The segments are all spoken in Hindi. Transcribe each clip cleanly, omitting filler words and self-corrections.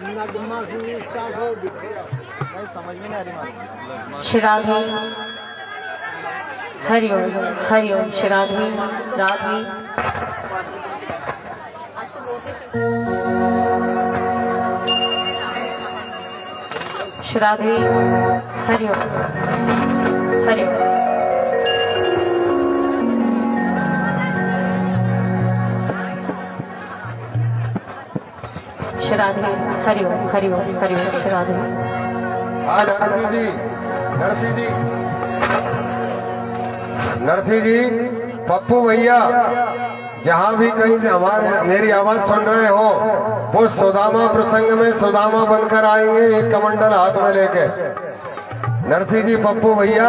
समझ में नहीं आ रही। श्राद्ध हरिओम हरिओम श्राद्ध राधे श्राद्ध हरिओम हरिओम श्राद्ध हरिओम हरिओम हरिओम श्राद्ध। हाँ नरसिंह जी पप्पू भैया जहाँ भी कहीं से मेरी आवाज सुन रहे हो वो सुदामा प्रसंग में सुदामा बनकर आएंगे, एक कमंडल हाथ में लेके। नरसिंह जी पप्पू भैया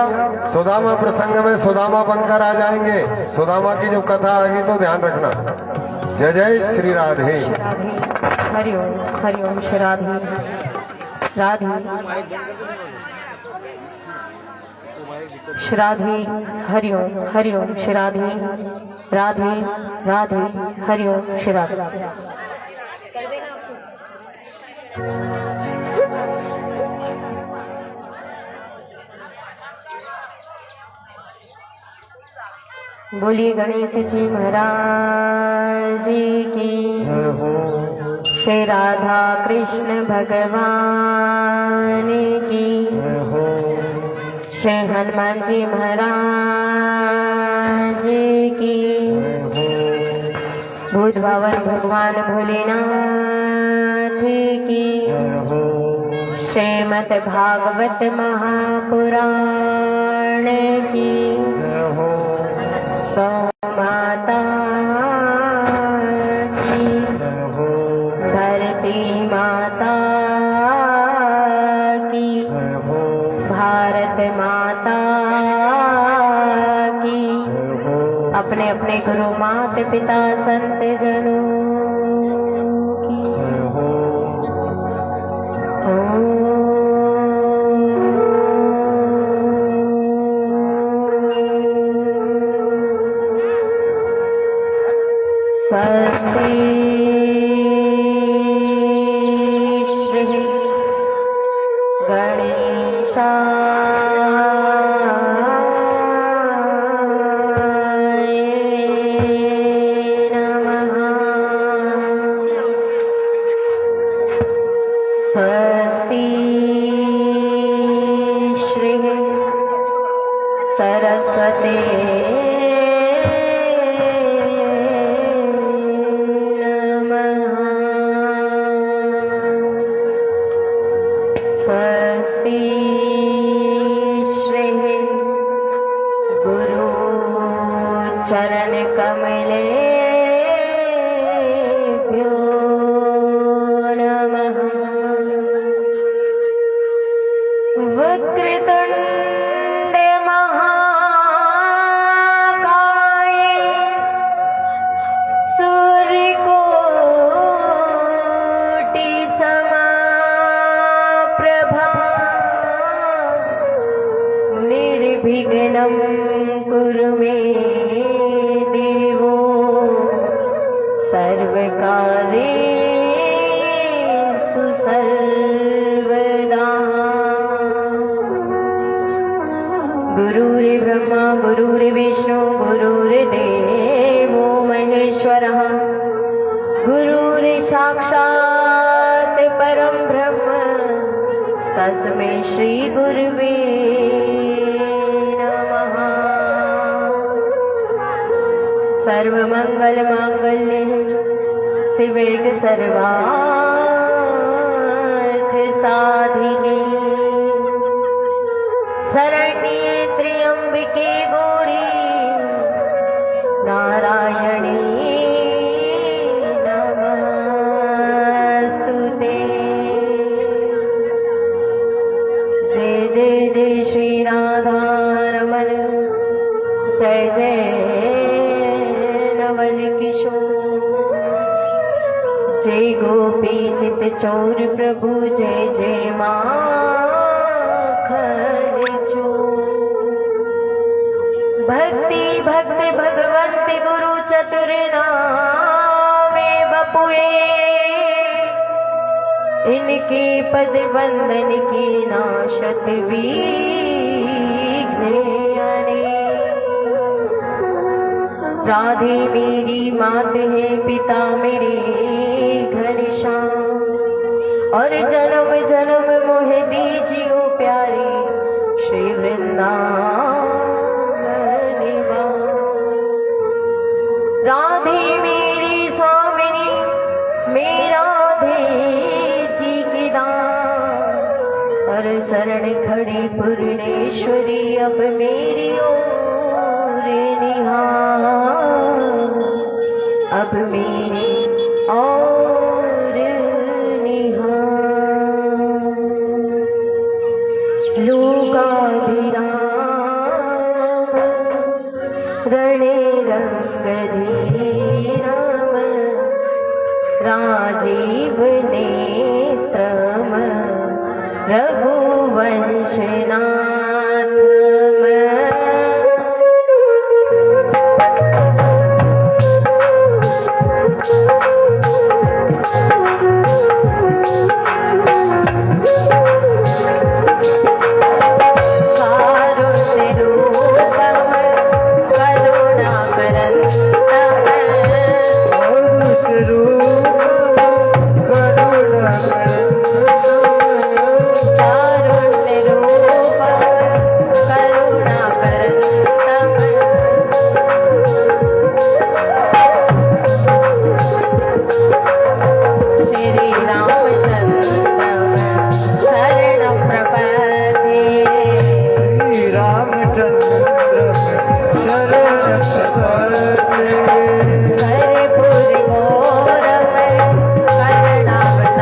सुदामा प्रसंग में सुदामा बनकर आ जाएंगे। सुदामा की जब कथा आएगी तो ध्यान रखना। जय जय श्री राधे। हरिओम हरिओम श्राद्ध राधे श्राद्ध हरिओम हरिओम श्राद्ध राधे राधे हरिओम श्राद्ध। बोलिए गणेश जी महाराज की, श्री राधा कृष्ण भगवान की, श्री हनुमान जी महाराज की, भूत भवन भगवान भोलेनाथ की, श्रीमद् भागवत महापुराण की, गौ माता की, धरती माता की, भारत माता की, अपने अपने गुरु माता पिता संत जनों की। स्वस्ति श्री गणेशाय नमः। स्वस्ति श्री सरस्वती चरण कमलेभ्यो नमः। वक्रतुंड महाकाय सूर्यकोटि समाप्रभा निर्विघ्नं कुरु मे सर्वकार्येषु सर्वदा। गुरुर्ब्रह्मा गुरुर्विष्णु गुरुर्देवो महेश्वरः, गुरुर्साक्षात् परं ब्रह्म तस्मै श्री गुरुवे नमः। सर्वमंगल मांगल्ये शिवे सर्वार्थ साधिके, शरण्ये त्र्यंबके गौरी नारायणी नमस्तुते। जय जय जय श्री राधा रमण, जय जय नवल किशोर, जय गोपी चित चोर प्रभु, जय जय माखन चोर। भक्ति भक्त भगवंत गुरु चतुर नामे बपुए, इनके पद वंदन की नाशत विघ्ने। राधे मेरी मात है, पिता मेरे घनश्याम, और जन्म जन्म मोह दीजियो प्यारे श्री वृंदावन वाम। राधे मेरी स्वामिनी, मेरा राधे जी की दान, और शरण खड़ी पूर्णेश्वरी अब मेरी ओर निहार, अब मेरी और निहार। लोकाभिराम रणे रंग धीरम, राजीव नेत्रम रघुवंशनाथम। कर्पूर गौरम करुणावतारम,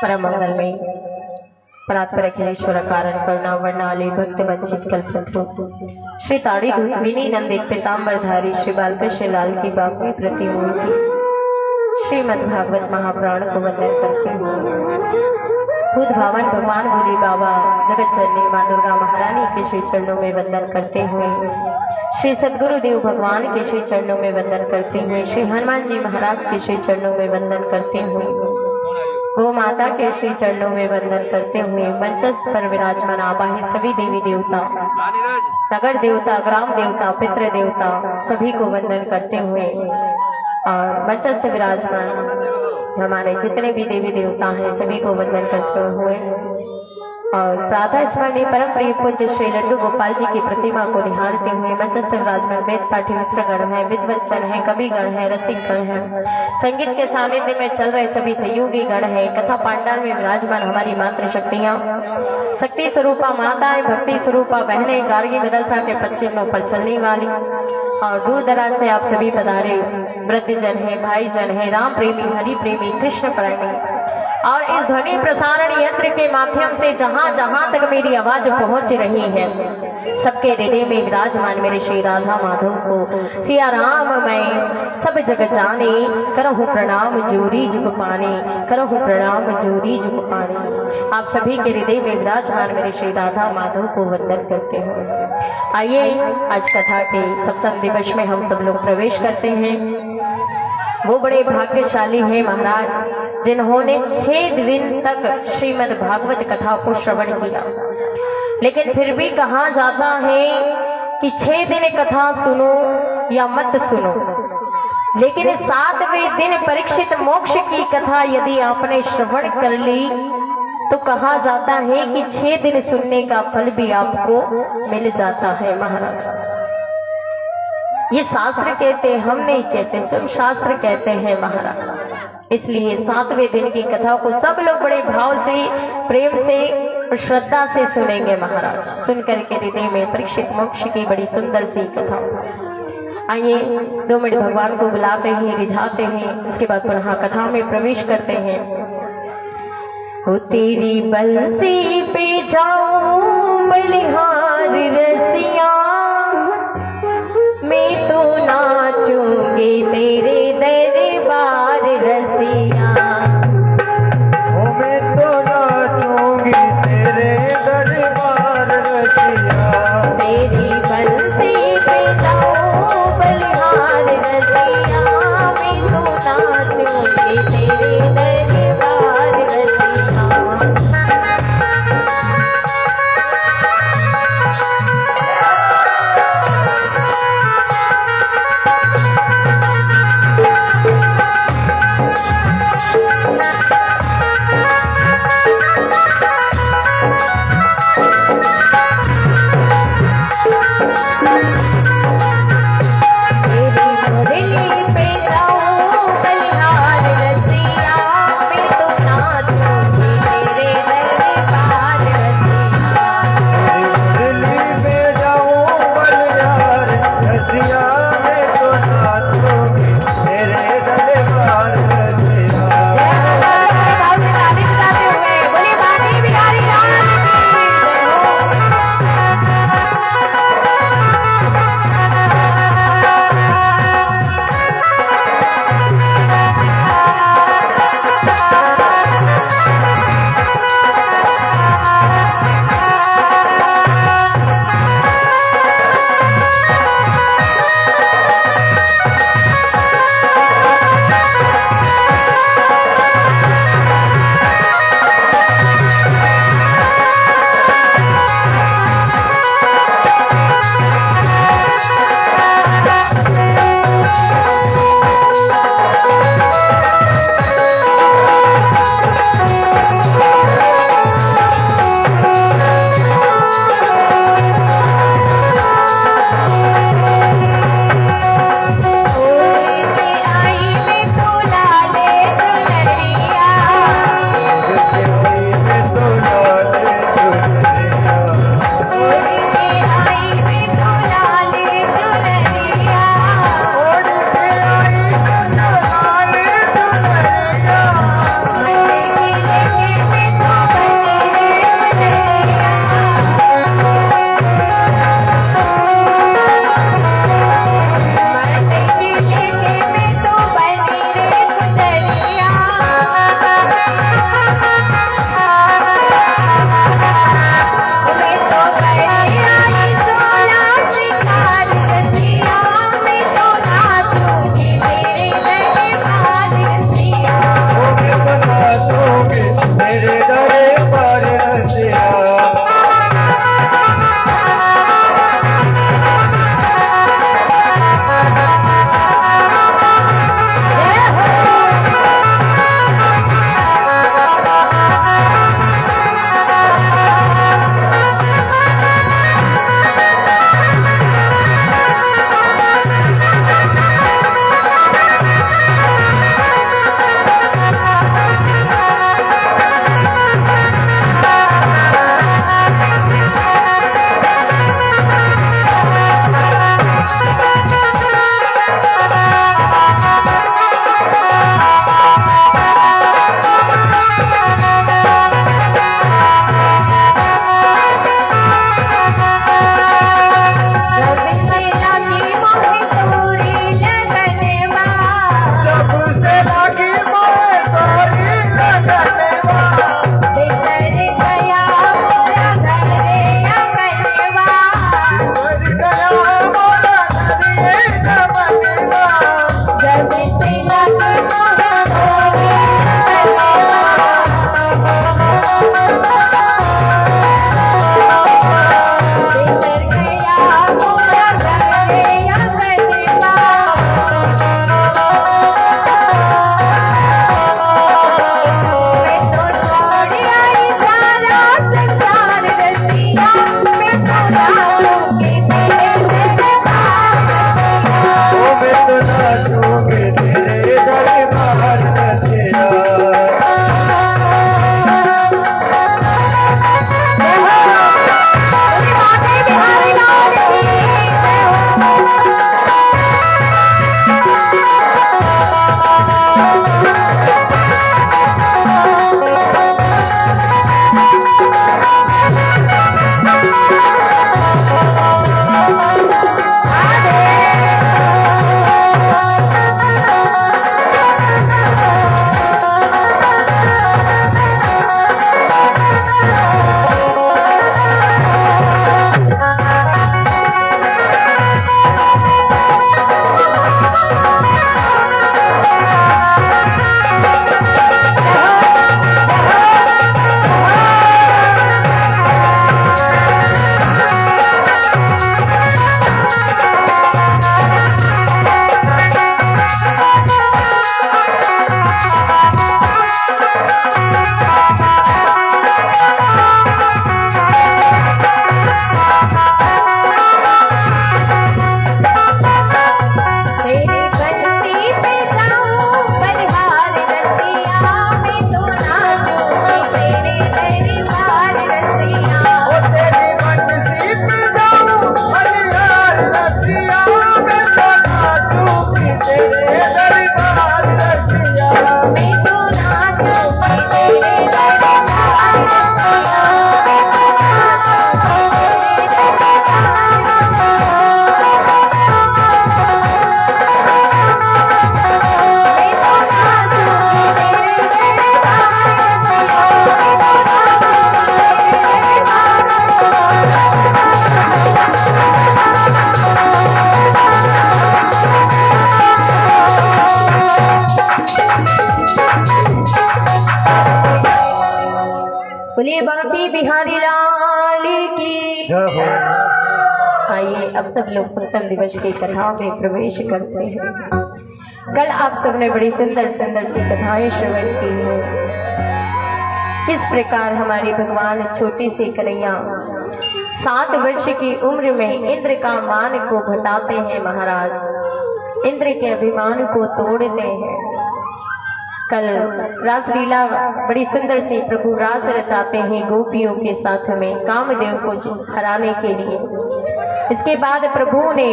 परम मंगल में परात्पर अखिलेश्वर कारण करुणा वर्णाली भक्त वंचित कल्पतरु श्री ताड़ी दूत विनी नंदित पीताम्बरधारी श्री बालकृष्ण लाल की बाबुई प्रतिमूर्ति श्रीमद् भागवत महापुराण को वंदन करते हुए खुद भावन भगवान भोले बाबा जगत जननी मां दुर्गा महारानी के श्री चरणों में वंदन करते हुए श्री सदगुरुदेव भगवान के श्री चरणों में वंदन करते हुए श्री हनुमान जी महाराज के श्री चरणों में वंदन करते हुए गो माता के श्री चरणों में वंदन करते हुए मंचस्थ पर विराजमान आवाहित सभी देवी देवता, नगर देवता, ग्राम देवता, पितृ देवता सभी को वंदन करते हुए और मंचस्थ विराजमान हमारे जितने भी देवी देवता हैं सभी को वंदन करते हुए और प्रातः स्मरणीय परम प्रिय पूज्य श्री लड्डू गोपाल जी की प्रतिमा को निहारते हुए मंचस्थ विराजमान वेद पाठी मित्रगण है, विद्वच्चन है, कविगण है, रसिकगण है, संगीत के सानिध्य में चल रहे सभी सहयोगी गण है, कथा पांडाल में विराजमान हमारी मातृ शक्तियाँ, शक्ति स्वरूपा माताएं, भक्ति स्वरूपा बहने, गार्गी गदलसा के पश्चिमों पर चलने वाली और दूर दराज से आप सभी पधारे वृद्धजन है, भाईजन है, राम प्रेमी, हरि प्रेमी, कृष्ण प्रेमी और इस ध्वनि प्रसारण यंत्र के माध्यम से जहां जहां तक मेरी आवाज पहुंच रही है सबके हृदय में विराजमान मेरे श्री राधा माधव को सिया राम मैं सब जग जाने करहु प्रणाम जोरी जुग पाने, करहु प्रणाम जोरी जुग पाने। आप सभी के हृदय में विराजमान मेरे श्री राधा माधव को वंदन करते हैं। आइए आज कथा के सप्तम दिवस में हम सब लोग प्रवेश करते हैं। वो बड़े भाग्यशाली हैं महाराज जिन्होंने 6 दिन तक श्रीमद् भागवत कथा को श्रवण किया, लेकिन फिर भी कहा जाता है कि 6 दिन कथा सुनो या मत सुनो, लेकिन 7वें दिन परीक्षित मोक्ष की कथा यदि आपने श्रवण कर ली तो कहा जाता है कि 6 दिन सुनने का फल भी आपको मिल जाता है महाराज। ये शास्त्र कहते हैं, हम नहीं कहते, सब शास्त्र कहते हैं महाराज। इसलिए 7वें दिन की कथा को सब लोग बड़े भाव से, प्रेम से और श्रद्धा से सुनेंगे महाराज। सुन करके हृदय में परीक्षित मोक्ष की बड़ी सुंदर सी कथा। आइए 2 मिनट भगवान को बुलाते हैं, रिझाते हैं, इसके बाद पुनः कथा में प्रवेश करते हैं। हो तेरी बंसी पे जाऊं बलिहार रसिया, मैं तो नाचूंगी तेरे दरबार रसिया, मैं तो नाचूंगी तेरे दरबार रसिया, तेरी बंसी पे जाऊं बलिहार रसिया, मैं तो नाचूंगी तेरे दरबार रसिया। तेरी बदली पे जाऊं बलिहार रसिया, बोलिए बांके बिहारी लाल की। आइए अब सब लोग सप्तम दिवस की कथा में प्रवेश करते हैं। कल आप सबने बड़ी सुंदर सुंदर सी कथाएं श्रवण की है। किस प्रकार हमारे भगवान छोटी सी कन्हैया 7 वर्ष की उम्र में इंद्र का मान को घटाते हैं महाराज, इंद्र के अभिमान को तोड़ते हैं। कल रासलीला बड़ी सुंदर सी प्रभु रास रचाते हैं गोपियों के साथ में कामदेव को हराने के लिए। इसके बाद प्रभु ने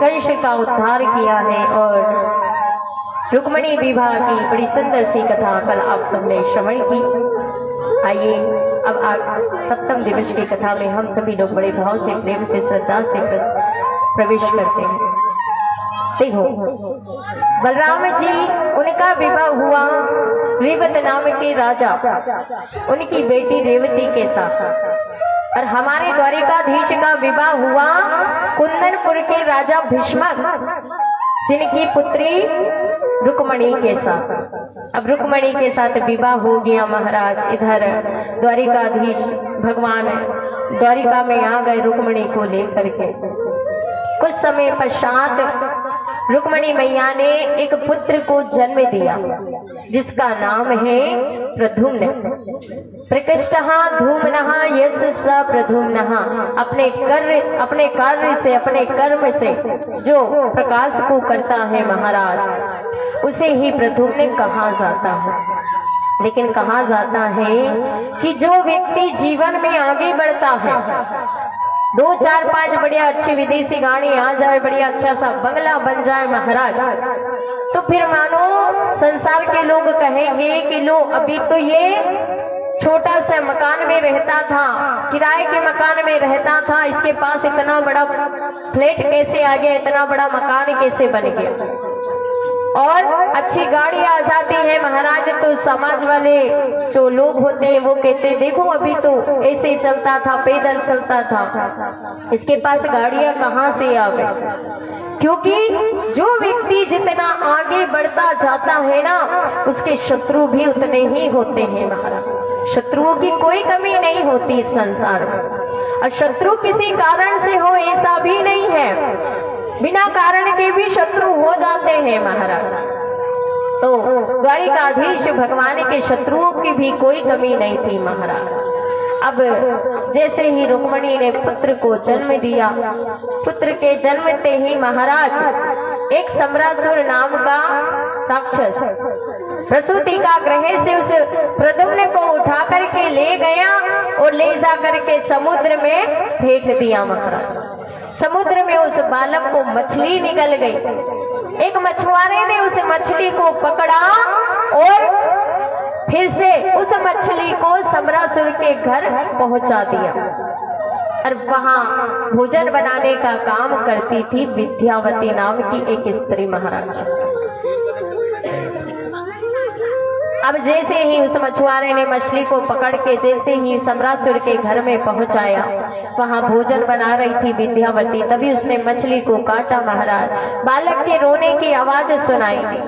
कंस का उद्धार किया है और रुक्मिणी विवाह की बड़ी सुंदर सी कथा कल आप सबने श्रवण की। आइए अब आज सप्तम दिवस की कथा में हम सभी लोग बड़े भाव से, प्रेम से, श्रद्धा से प्रवेश करते हैं। देखो, बलराम जी उनका विवाह हुआ रेवत नाम के राजा उनकी बेटी रेवती के साथ, और हमारे द्वारिकाधीश का विवाह हुआ कुंदनपुर के राजा भीष्मक जिनकी पुत्री रुक्मिणी के साथ। अब रुक्मिणी के साथ विवाह हो गया महाराज। इधर द्वारिकाधीश भगवान द्वारिका में आ गए रुक्मिणी को लेकर के। कुछ समय पश्चात रुक्मिणी मैया ने एक पुत्र को जन्म दिया जिसका नाम है प्रद्युम्न। प्रकृष्टः धूम्नः यस्य स प्रद्युम्नः। अपने कार्य से, अपने कर्म से जो प्रकाश को करता है महाराज, उसे ही प्रद्युम्न कहा जाता है। लेकिन कहा जाता है कि जो व्यक्ति जीवन में आगे बढ़ता है, 2, 4, 5 बढ़िया अच्छी विदेशी गाड़ी आ जाए, बढ़िया अच्छा सा बंगला बन जाए महाराज, तो फिर मानो संसार के लोग कहेंगे कि लो अभी तो ये छोटा सा मकान में रहता था, किराए के मकान में रहता था, इसके पास इतना बड़ा फ्लैट कैसे आ गया, इतना बड़ा मकान कैसे बन गया। और अच्छी गाड़ी आ जाती है महाराज, तो समाज वाले जो लोग होते हैं वो कहते हैं देखो अभी तो ऐसे चलता था, पैदल चलता था, इसके पास गाड़ियां कहाँ से आ गई। क्योंकि जो व्यक्ति जितना आगे बढ़ता जाता है ना, उसके शत्रु भी उतने ही होते हैं महाराज। शत्रुओं की कोई कमी नहीं होती इस संसार में, और शत्रु किसी कारण से हो ऐसा भी नहीं है, बिना कारण के भी शत्रु हो जाते हैं महाराज। तो द्वारिकाधीश भगवान के शत्रुओं की भी कोई कमी नहीं थी महाराज। अब जैसे ही रुक्मिणी ने पुत्र को जन्म दिया, पुत्र के जन्मते ही महाराज एक सम्रासुर नाम का राक्षस प्रसूति का ग्रह से उस प्रद्युम्न को उठा करके ले गया और ले जा करके समुद्र में फेंक दिया महाराज। समुद्र में उस बालक को मछली निकल गई। एक मछुआरे ने उस मछली को पकड़ा और फिर से उस मछली को सम्रासुर के घर पहुंचा दिया, और वहां भोजन बनाने का काम करती थी विद्यावती नाम की एक स्त्री महाराज। अब जैसे ही उस मछुआरे ने मछली को पकड़ के जैसे ही सम्रासुर के घर में पहुंचाया, वहां भोजन बना रही थी विद्यावती, तभी उसने मछली को काटा महाराज। बालक के रोने की आवाज सुनाई दी।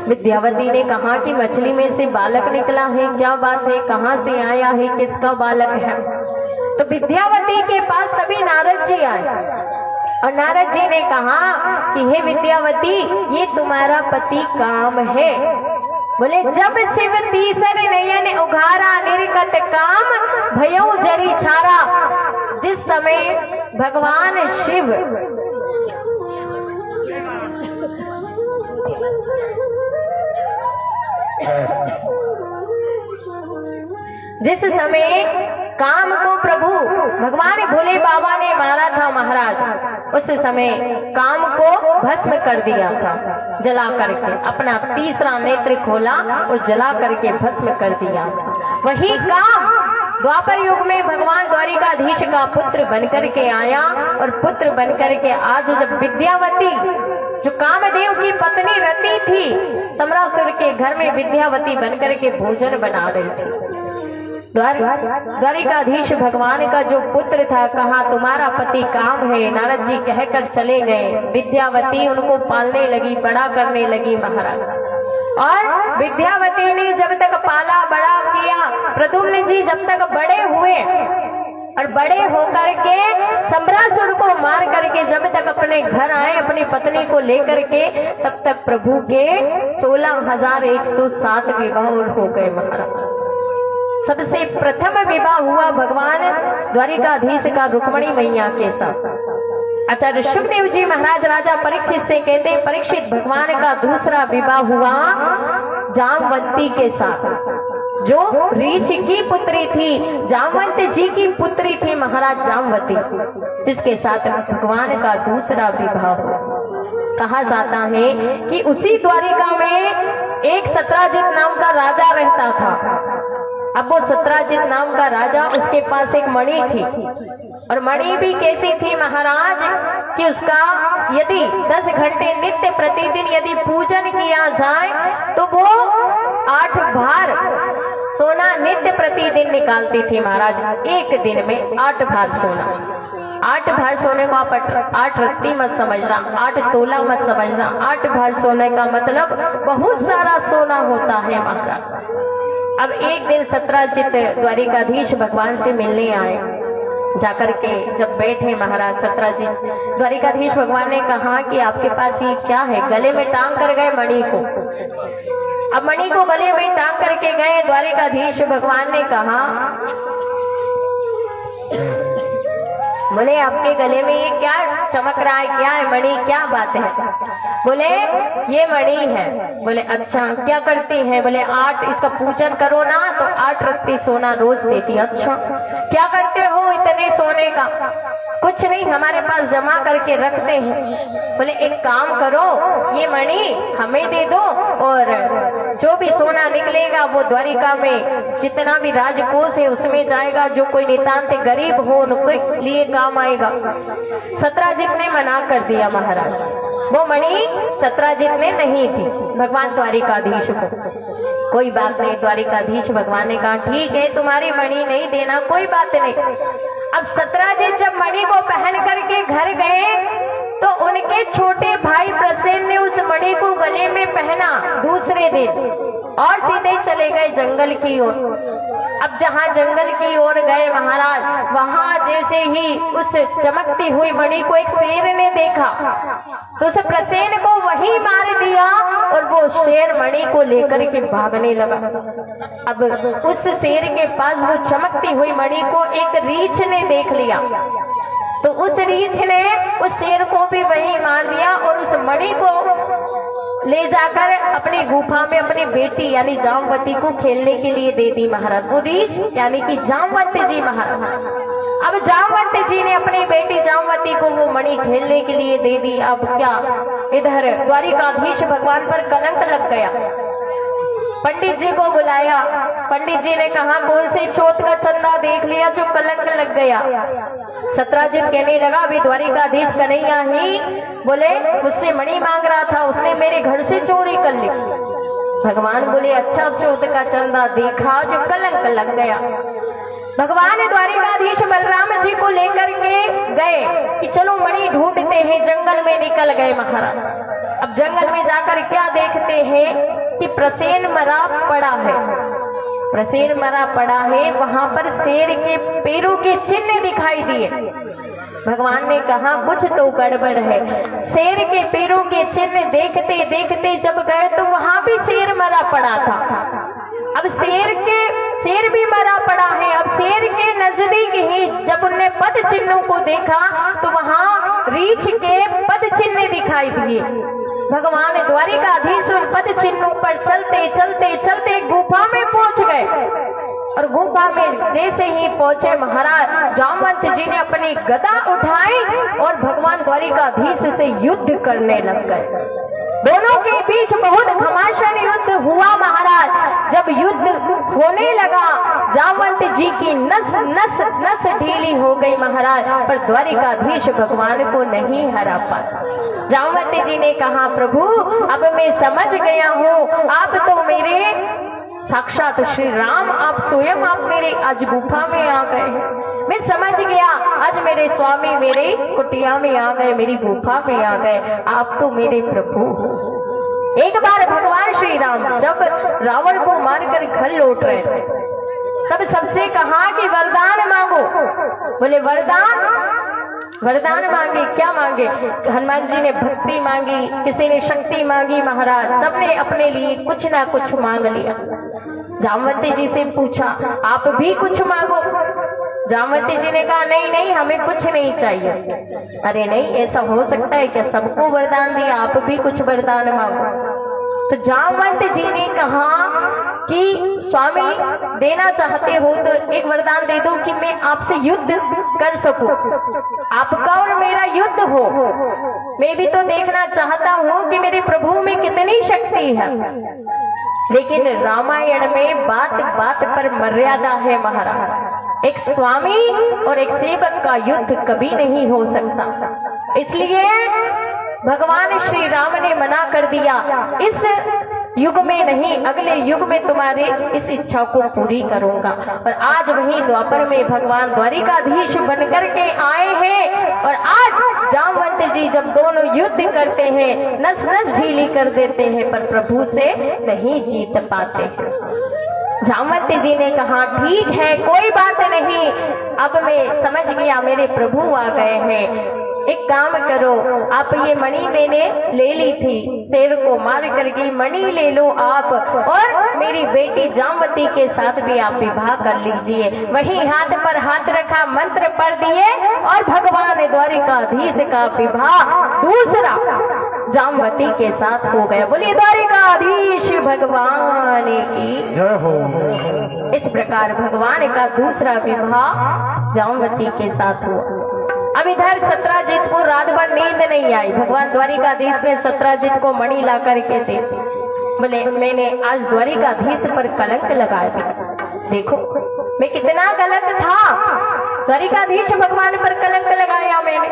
विद्यावती ने कहा कि मछली में से बालक निकला है, क्या बात है, कहाँ से आया है, किसका बालक है। तो विद्यावती के पास तभी नारद जी आए, और नारद जी ने कहा कि हे विद्यावती, ये तुम्हारा पति काम है। बोले जब शिव तीसर नयन उघारा निर्कट काम भयो जरी छारा। जिस समय भगवान शिव जिस समय काम को प्रभु भगवान भोले बाबा ने मारा था महाराज, उस समय काम को भस्म कर दिया था, जला करके अपना तीसरा नेत्र खोला और जला करके भस्म कर दिया। वही काम द्वापर युग में भगवान द्वारिकाधीश का पुत्र बनकर के आया, और पुत्र बनकर के आज जब विद्यावती जो कामदेव की पत्नी रति थी, सम्रासुर के घर में विद्यावती बनकर के भोजन बना रही थी। द्वारिकाधीश भगवान का जो पुत्र था, कहा तुम्हारा पति काम है। नारद जी कहकर चले गए। विद्यावती उनको पालने लगी, बड़ा करने लगी महाराज। और विद्यावती ने जब तक पाला बड़ा किया, प्रद्युम्न जी जब तक बड़े हुए और बड़े होकर के सम्रासुर को मार करके जब तक अपने घर आए अपनी पत्नी को लेकर के, तब तक प्रभु के 16,107 विवाह हो गए महाराज। सबसे प्रथम विवाह हुआ भगवान द्वारिकाधीश का रुक्मणी मैया के साथ। आचार्य शुकदेव जी महाराज राजा परीक्षित से कहते हैं, परीक्षित भगवान का दूसरा विवाह हुआ जामवंती के साथ, जो रीछ की पुत्री थी, जामवंत जी की पुत्री थी महाराज जामवती, जिसके साथ भगवान का दूसरा विवाह हुआ। कहा जाता है कि उसी द्वारिका में एक सत्राजित नाम का राजा रहता था। अब वो सत्राजित नाम का राजा, उसके पास एक मणि थी, और मणि भी कैसी थी महाराज कि उसका यदि 10 घंटे नित्य प्रतिदिन यदि पूजन किया जाए तो वो 8 भार सोना नित्य प्रतिदिन निकालती थी महाराज। एक दिन में 8 भार सोना। 8 भार सोने को आप 8 रत्ती मत समझना, 8 तोला मत समझना। 8 भार सोने का मतलब बहुत सारा सोना होता है महाराज। अब एक दिन सत्राजित द्वारिकाधीश भगवान से मिलने आए। जाकर के जब बैठे महाराज सत्राजित, द्वारिकाधीश भगवान ने कहा कि आपके पास ये क्या है? गले में टांग कर गए मणि को। अब मणि को गले में टांग करके गए। द्वारिकाधीश भगवान ने कहा, बोले आपके गले में ये क्या चमक रहा है, क्या है मणि, क्या बात है? बोले ये मणि है। बोले अच्छा, क्या करती है? बोले 8 इसका पूजन करो ना तो 8 रत्ती सोना रोज देती। अच्छा, क्या करते हो इतने सोने का? कुछ नहीं, हमारे पास जमा करके रखते हैं। बोले एक काम करो, ये मणि हमें दे दो, और जो भी सोना निकलेगा वो द्वारिका में जितना भी राजकोष है उसमें जाएगा। जो कोई नितांत गरीब हो उनके लिए काम आएगा। सत्राजित ने मना कर दिया महाराज। वो मणि सत्राजित में नहीं थी, भगवान द्वारिकाधीश को। कोई बात नहीं, द्वारिकाधीश भगवान ने कहा ठीक है तुम्हारी मणि नहीं देना, कोई बात नहीं। अब सत्राजित जब मणि को पहन करके घर गए तो उनके छोटे भाई प्रसेन ने उस मणि को गले में पहना दूसरे दिन, और सीधे चले गए जंगल की ओर। अब जहाँ जंगल की ओर गए महाराज, वहाँ जैसे ही उस चमकती हुई मणि को एक शेर ने देखा तो उस प्रसेन को वही मार दिया, और वो शेर मणि को लेकर के भागने लगा। अब उस शेर के पास वो चमकती हुई मणि को एक रीछ ने देख लिया, तो उस रीछ ने उस शेर को भी वही मार दिया, और उस मणि को ले जाकर अपनी गुफा में अपनी बेटी यानी जामवती को खेलने के लिए दे दी महाराज। वो रीछ यानी कि जामवती जी महाराज। अब जामवती जी ने अपनी बेटी जामवती को वो मणि खेलने के लिए दे दी। अब क्या, इधर द्वारिकाधीश भगवान पर कलंक लग गया। पंडित जी को बुलाया। पंडित जी ने कहा कौन से चौथ का चंदा देख लिया जो कलंक लग गया? सत्राजित कहने लगा अभी द्वारिकाधीश कन्हैया ही बोले मुझसे मणि मांग रहा था, उसने मेरे घर से चोरी कर ली। भगवान बोले अच्छा चौथ का चंदा देखा जो कलंक लग गया। भगवान द्वारिकाधीश बलराम जी को लेकर के गए कि चलो मणि ढूंढते हैं। जंगल में निकल गए महाराज। अब जंगल में जाकर क्या देखते हैं कि प्रसेन मरा पड़ा है। प्रसेन मरा पड़ा है, वहां पर शेर के पैरों के चिन्ह दिखाई दिए। भगवान ने कहा कुछ तो गड़बड़ है। शेर के पैरों के चिन्ह देखते देखते जब गए तो वहां भी शेर मरा पड़ा था। अब शेर भी मरा पड़ा है। अब शेर के नजदीक ही जब उनने पद चिन्हों को देखा तो वहां रीछ के पद चिन्ह दिखाई दिए। भगवान द्वारिकाधीश उन पद चिन्हों पर चलते चलते चलते गुफा में पहुंच गए, और गुफा में जैसे ही पहुंचे महाराज जामवंत जी ने अपनी गदा उठाई और भगवान द्वारिकाधीश से युद्ध करने लग गए। दोनों के बीच बहुत घमासान युद्ध हुआ महाराज। जब युद्ध होने लगा जामवंत जी की नस नस नस ढीली हो गई महाराज, पर द्वारिकाधीश भगवान को नहीं हरा पाया। जामवंत जी ने कहा प्रभु अब मैं समझ गया हूँ, आप तो मेरे साक्षात श्री राम, आप स्वयं आप मेरे आज गुफा में आ गए हैं। मैं समझ गया आज मेरे स्वामी मेरे कुटिया में आ गए, मेरी गुफा में आ गए। आप तो मेरे प्रभु हो। एक बार भगवान श्री राम जब रावण को मारकर घर लौट रहे थे तब सबसे कहा कि वरदान मांगो। बोले वरदान मांगे, क्या मांगे? हनुमान जी ने भक्ति मांगी, किसी ने शक्ति मांगी, महाराज सबने अपने लिए कुछ ना कुछ मांग लिया। जामवंती जी से पूछा आप भी कुछ मांगो। जामवंती जी ने कहा नहीं नहीं, हमें कुछ नहीं चाहिए। अरे नहीं, ऐसा हो सकता है क्या? सबको वरदान दिया, आप भी कुछ वरदान मांगो। तो जामवंत जी ने कहा कि स्वामी देना चाहते हो तो एक वरदान दे दो कि मैं आपसे युद्ध कर सकूं, आपका और मेरा युद्ध हो। मैं भी तो देखना चाहता हूं कि मेरे प्रभु में कितनी शक्ति है। लेकिन रामायण में बात बात पर मर्यादा है महाराज। एक स्वामी और एक सेवक का युद्ध कभी नहीं हो सकता। इसलिए भगवान श्री राम ने मना कर दिया, इस युग में नहीं, अगले युग में तुम्हारे इस इच्छा को पूरी करूंगा। और आज वही द्वापर में भगवान द्वारिकाधीश बनकर के आए हैं। और आज जामवंत जी जब दोनों युद्ध करते हैं, नस नस ढीली कर देते हैं, पर प्रभु से नहीं जीत पाते हैं। जामवंत जी ने कहा ठीक है, कोई बात नहीं, अब मैं समझ गया मेरे प्रभु आ गए हैं। एक काम करो, आप ये मणि मैंने ले ली थी, शेर को मार करके मणि ले लो आप, और मेरी बेटी जामवती के साथ भी आप विवाह कर लीजिए। वही हाथ पर हाथ रखा, मंत्र पढ़ दिए और भगवान द्वारिकाधीश का विवाह दूसरा जामवती के साथ हो गया। बोलिए द्वारिकाधीश भगवान की जय हो। इस प्रकार भगवान का दूसरा विवाह जामवती के साथ हुआ। अब इधर सत्राजित को रात भर नींद नहीं आई। भगवान द्वारिकाधीश ने सत्राजित को मणि ला करके दे, बोले मैंने आज द्वारिकाधीश पर कलंक लगा दिया, देखो मैं कितना गलत था, द्वारिकाधीश भगवान पर कलंक लगाया मैंने।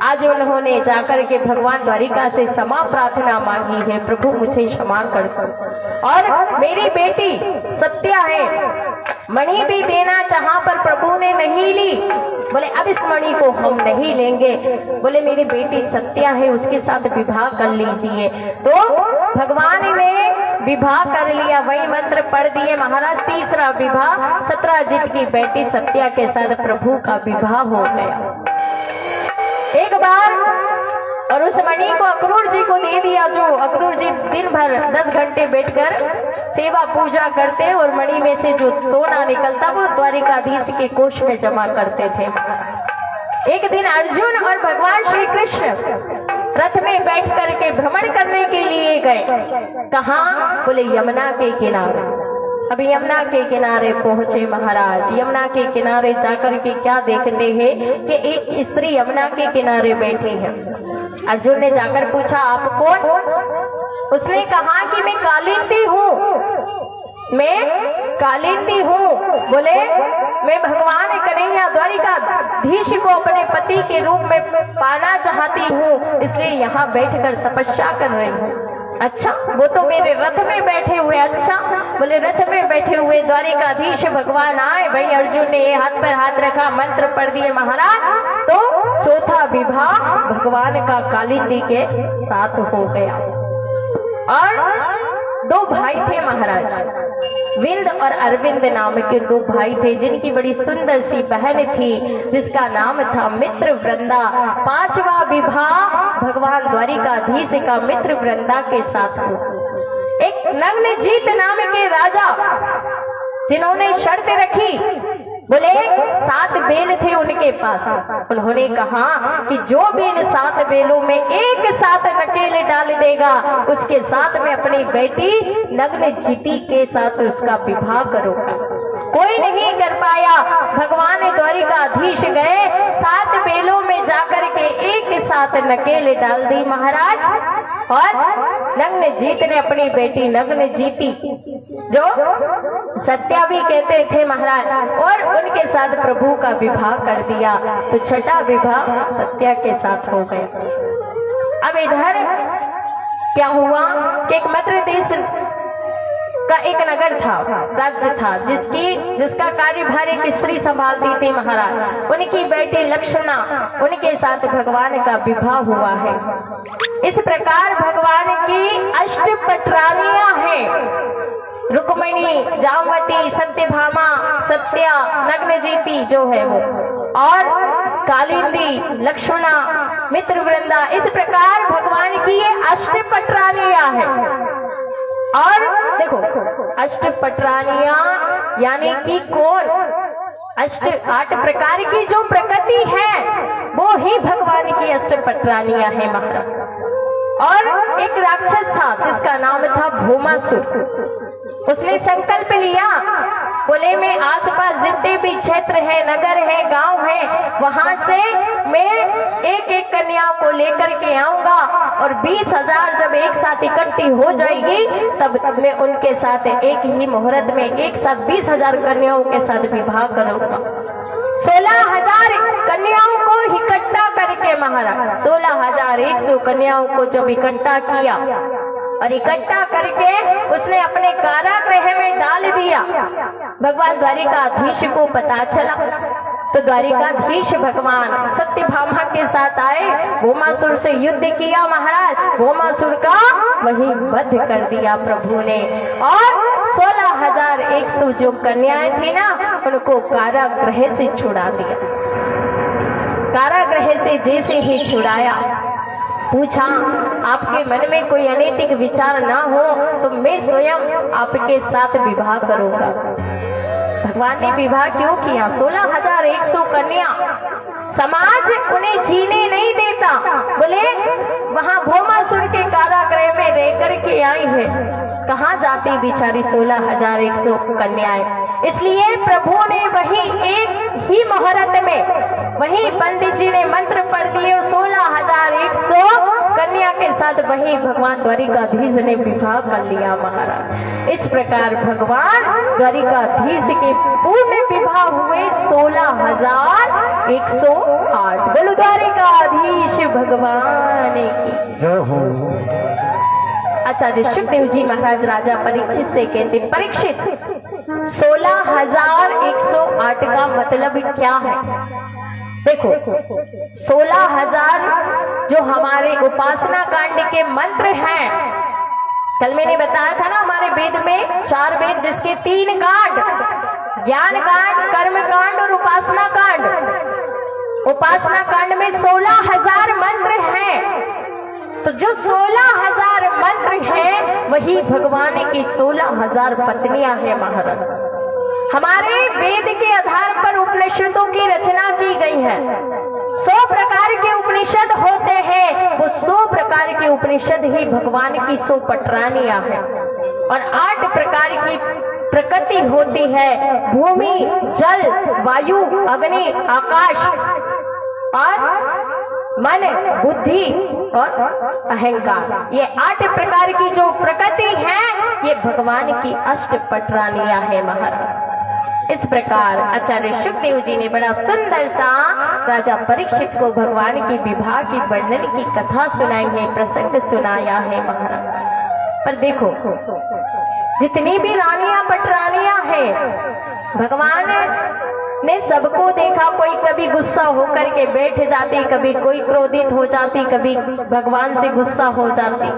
आज उन्होंने जाकर के भगवान द्वारिका से क्षमा प्रार्थना मांगी है, प्रभु मुझे क्षमा कर दो। और मेरी बेटी सत्या है, मणि भी देना चाहा पर प्रभु ने नहीं ली। बोले अब इस मणि को हम नहीं लेंगे। बोले मेरी बेटी सत्या है, उसके साथ विवाह कर लीजिए। तो भगवान ने विवाह कर लिया, वही मंत्र पढ़ दिए महाराज। तीसरा विवाह सत्राजित की बेटी सत्या के साथ प्रभु का विवाह हो गया। एक बार और उस मणि को अक्रूर जी को दे दिया, जो अक्रूर जी दिन भर 10 घंटे बैठकर सेवा पूजा करते और मणि में से जो सोना निकलता वो द्वारिकाधीश के कोष में जमा करते थे। एक दिन अर्जुन और भगवान श्री कृष्ण रथ में बैठ करके भ्रमण करने के लिए गए। कहाँ? बोले यमुना के किनारे। अभी यमुना के किनारे पहुंचे महाराज। यमुना के किनारे जाकर के क्या देखते हैं कि एक स्त्री यमुना के किनारे बैठी है। अर्जुन ने जाकर पूछा आप कौन? उसने कहा कि मैं कालिंदी हूँ, मैं कालिंदी हूँ। बोले मैं भगवान कन्हैया द्वारिकाधीश को अपने पति के रूप में पाना चाहती हूँ, इसलिए यहाँ बैठकर तपस्या कर रही हूँ। अच्छा, वो तो मेरे रथ में बैठे हुए। अच्छा, बोले रथ में बैठे हुए द्वारिकाधीश भगवान आए। भाई अर्जुन ने हाथ पर हाथ रखा, मंत्र पढ़ दिए महाराज। तो चौथा विवाह भगवान का कालिंदी के साथ हो गया। और 2 भाई थे महाराज, विंद और अरविंद नाम के 2 भाई थे, जिनकी बड़ी सुंदर सी बहन थी जिसका नाम था मित्र वृंदा। 5वां विवाह भगवान द्वारिकाधीश का मित्र वृंदा के साथ हुआ। एक नग्नजीत नाम के राजा, जिन्होंने शर्त रखी, बोले 7 बेल थे उनके पास। उन्होंने कहा कि जो भी इन 7 बेलों में एक साथ नकेल डाल देगा, उसके साथ में अपनी बेटी नग्नजीती के साथ उसका विवाह करूंगा। कोई नहीं कर पाया। भगवान द्वारिकाधीश गए, 7 बेलों में जाकर के एक साथ नकेल डाल दी महाराज। और नग्नजीत ने अपनी बेटी नग्नजीती, जो सत्या भी कहते थे महाराज, और उनके साथ प्रभु का विवाह कर दिया। तो 6ठा विवाह सत्या के साथ हो गया। अब इधर क्या हुआ कि एक मध्य देश का एक नगर था, राज्य था, जिसका कार्यभार एक स्त्री संभालती थी महाराज। उनकी बेटी लक्ष्मणा, उनके साथ भगवान का विवाह हुआ है। इस प्रकार भगवान की अष्टपटरानियां हैं, रुक्मिणी, जामवती, सत्यभामा कौंत्या, नग्न जीती जो है वो, और कालिंदी, लक्ष्मणा, मित्र वृंदा, इस प्रकार भगवान की ये अष्टपटरानियां है। और देखो अष्टपटरानियां यानी कि कौन, 8 प्रकार की जो प्रकृति है वो ही भगवान की अष्टपटरानियां है महाराज। और एक राक्षस था जिसका नाम था भौमासुर। उसने संकल्प लिया, बोले में आसपास जितने भी क्षेत्र है, नगर है, गांव है, वहां से मैं एक कन्या को लेकर के आऊंगा और 20,000 जब एक साथ इकट्ठी हो जाएगी तब मैं उनके साथ एक ही मुहूर्त में एक साथ 20,000 कन्याओं के साथ विवाह करूंगा। 16,000 कन्याओं को इकट्ठा करके महाराज 16,100 कन्याओं को जब इकट्ठा किया और इकट्ठा करके उसने अपने कारागृह में डाल दिया। भगवान द्वारिकाधीश को पता चला तो द्वारिकाधीश भगवान सत्यभामा के साथ आए, भौमासुर से युद्ध किया महाराज, भौमासुर का वही वध कर दिया प्रभु ने। और 16,100 जो कन्याएं थी ना उनको कारागृह से छुड़ा दिया। कारागृह से जैसे ही छुड़ाया, पूछा आपके मन में कोई अनैतिक विचार ना हो तो मैं स्वयं आपके साथ विवाह करूंगा। भगवान ने विवाह क्यों किया? 16,100 कन्या, समाज उन्हें जीने नहीं देता, बोले वहां भौमासुर के कारागृह में रह करके आई है, कहाँ जाती बेचारी 16,100 कन्याएं। इसलिए प्रभु ने वही एक ही मुहूर्त में वही पंडित जी ने मंत्र पढ़ दिए और 16,100 कन्या के साथ वही भगवान द्वारिकाधीश ने विवाह कर लिया महाराज। इस प्रकार भगवान द्वारिकाधीश के पूर्ण विवाह हुए 16,108। बोलो द्वारिकाधीश भगवान की जय हो। आचार्य शुकदेव जी महाराज राजा परीक्षित से कहते, परीक्षित 16,108 का मतलब क्या है? देखो 16,000 जो हमारे उपासना कांड के मंत्र हैं, कल मैंने बताया था ना हमारे वेद में 4 वेद जिसके 3 कांड, ज्ञान कांड, कर्म कांड और उपासना कांड। उपासना कांड में 16,000 मंत्र हैं, तो जो 16,000 मंत्र हैं वही भगवान की 16,000 पत्नियां हैं महाराज। हमारे वेद के आधार पर उपनिषदों की रचना की गई है। 100 प्रकार के उपनिषद होते हैं, वो 100 प्रकार के उपनिषद ही भगवान की 100 पटरानियां हैं। और 8 प्रकार की प्रकृति होती है, भूमि, जल, वायु, अग्नि, आकाश और मन, बुद्धि और अहंकार। ये 8 प्रकार की जो प्रकृति है ये भगवान की अष्टपटरानियां है महाराज। इस प्रकार आचार्य शुकदेव जी ने बड़ा सुंदर सा राजा परीक्षित को भगवान की विवाह की वर्णन की कथा सुनाई है, प्रसंग सुनाया है महाराज। पर देखो जितनी भी रानियां पटरानियां हैं, भगवान ने सबको देखा, कोई कभी गुस्सा होकर के बैठ जाती, कभी कोई क्रोधित हो जाती, कभी भगवान से गुस्सा हो जाती।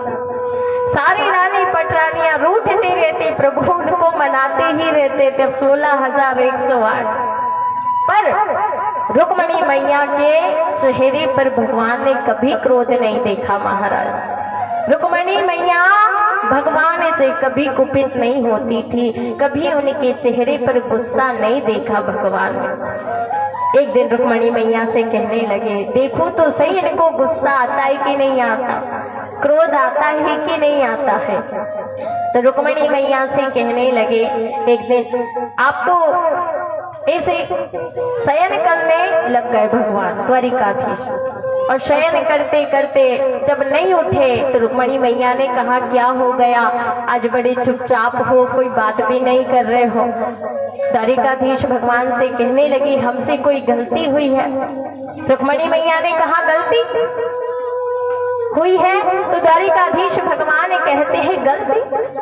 सारी रानी पटरानियां रूठते रहते, प्रभु उनको मनाते ही रहते थे। 16,108 पर रुक्मणी मैया के चेहरे पर भगवान ने कभी क्रोध नहीं देखा महाराज। रुक्मणी मैया भगवान से कभी कुपित नहीं होती थी, कभी उनके चेहरे पर गुस्सा नहीं देखा भगवान ने। एक दिन रुक्मणी मैया से कहने लगे, देखो तो सही इनको गुस्सा आता है कि नहीं आता, क्रोध आता है कि नहीं आता है। तो रुक्मणी मैया से कहने लगे एक दिन, आप तो ऐसे शयन करने लग गए भगवान द्वारिकाधीश, और शयन करते करते जब नहीं उठे तो रुक्मणी मैया ने कहा, क्या हो गया, आज बड़े चुपचाप हो, कोई बात भी नहीं कर रहे हो। द्वारिकाधीश भगवान से कहने लगी, हमसे कोई गलती हुई है? रुक्मणी मैया ने कहा, गलती हुई है? तो द्वारिकाधीश भगवान कहते हैं, गलती,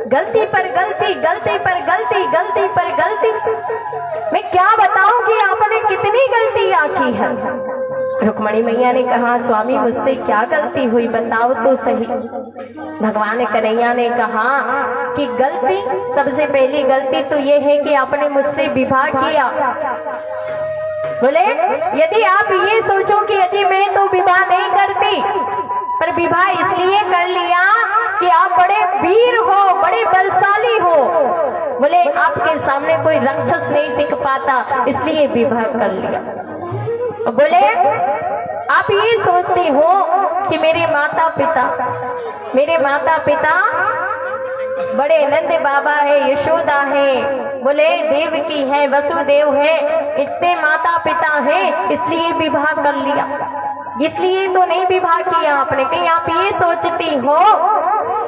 गलती पर गलती, गलती पर गलती, गलती पर गलती। मैं क्या बताऊं कि आपने कितनी गलतियां की है। रुक्मणी मैया ने कहा, स्वामी मुझसे क्या गलती हुई, बताओ तो सही। भगवान कन्हैया ने कहा कि गलती, सबसे पहली गलती तो ये है कि आपने मुझसे विवाह किया। बोले यदि आप ये सोचो कि अजी मैं तो विवाह नहीं करती, पर विवाह इसलिए कर लिया कि आप बड़े वीर हो, बड़े बलशाली हो। बोले आपके सामने कोई राक्षस नहीं टिक पाता, इसलिए विवाह कर लिया। बोले आप ये सोचते हो कि मेरे माता पिता बड़े नंद बाबा है, यशोदा है, बोले देवकी है, वसुदेव है, इतने माता पिता हैं, इसलिए विवाह कर लिया। इसलिए तो नहीं विवाह किया आपने। कहीं आप ये सोचती हो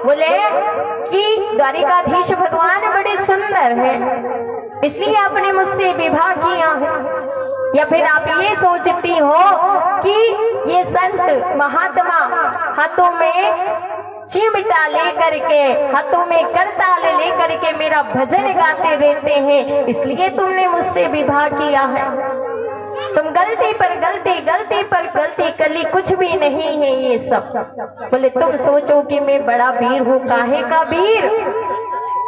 बोले कि द्वारिकाधीश भगवान बड़े सुंदर है, इसलिए आपने मुझसे विवाह किया है। या फिर आप ये सोचती हो कि ये संत महात्मा हाथों में चिमटा लेकर के, हाथों में करताल लेकर के मेरा भजन गाते रहते हैं, इसलिए तुमने मुझसे विवाह किया है। तुम गलती पर गलती, गलती पर गलती कर ली, कुछ भी नहीं है ये सब। बोले तुम सोचो कि मैं बड़ा वीर हूँ, काहे का वीर?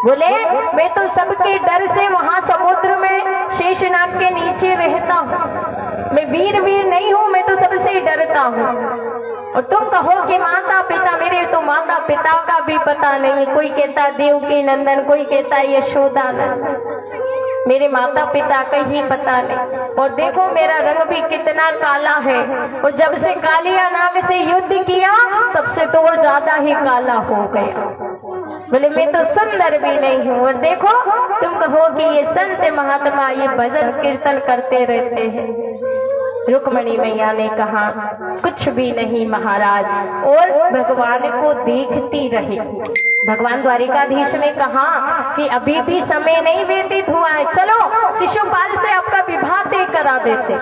बोले मैं तो सबके डर से वहां समुद्र में शेषनाग के नीचे रहता हूँ। मैं वीर नहीं हूँ, मैं तो सबसे डरता हूँ। और तुम कहो कि माता पिता, मेरे तो माता पिता का भी पता नहीं। कोई कहता देवकी नंदन, कोई कहता यशोदा नंदन, मेरे माता पिता का ही पता नहीं। और देखो मेरा रंग भी कितना काला है, और जब से कालिया नाग से युद्ध किया तब से तो और ज्यादा ही काला हो गया। बोले मैं तो सुंदर भी नहीं हूँ। और देखो तुम कहो कि ये संत महात्मा ये भजन कीर्तन करते रहते हैं। रुक्मणी मैया ने कहा कुछ भी नहीं महाराज, और भगवान को देखती रही। भगवान द्वारिकाधीश ने कहा कि अभी भी समय नहीं व्यतीत हुआ है, चलो शिशुपाल से आपका विवाह तय करा देते।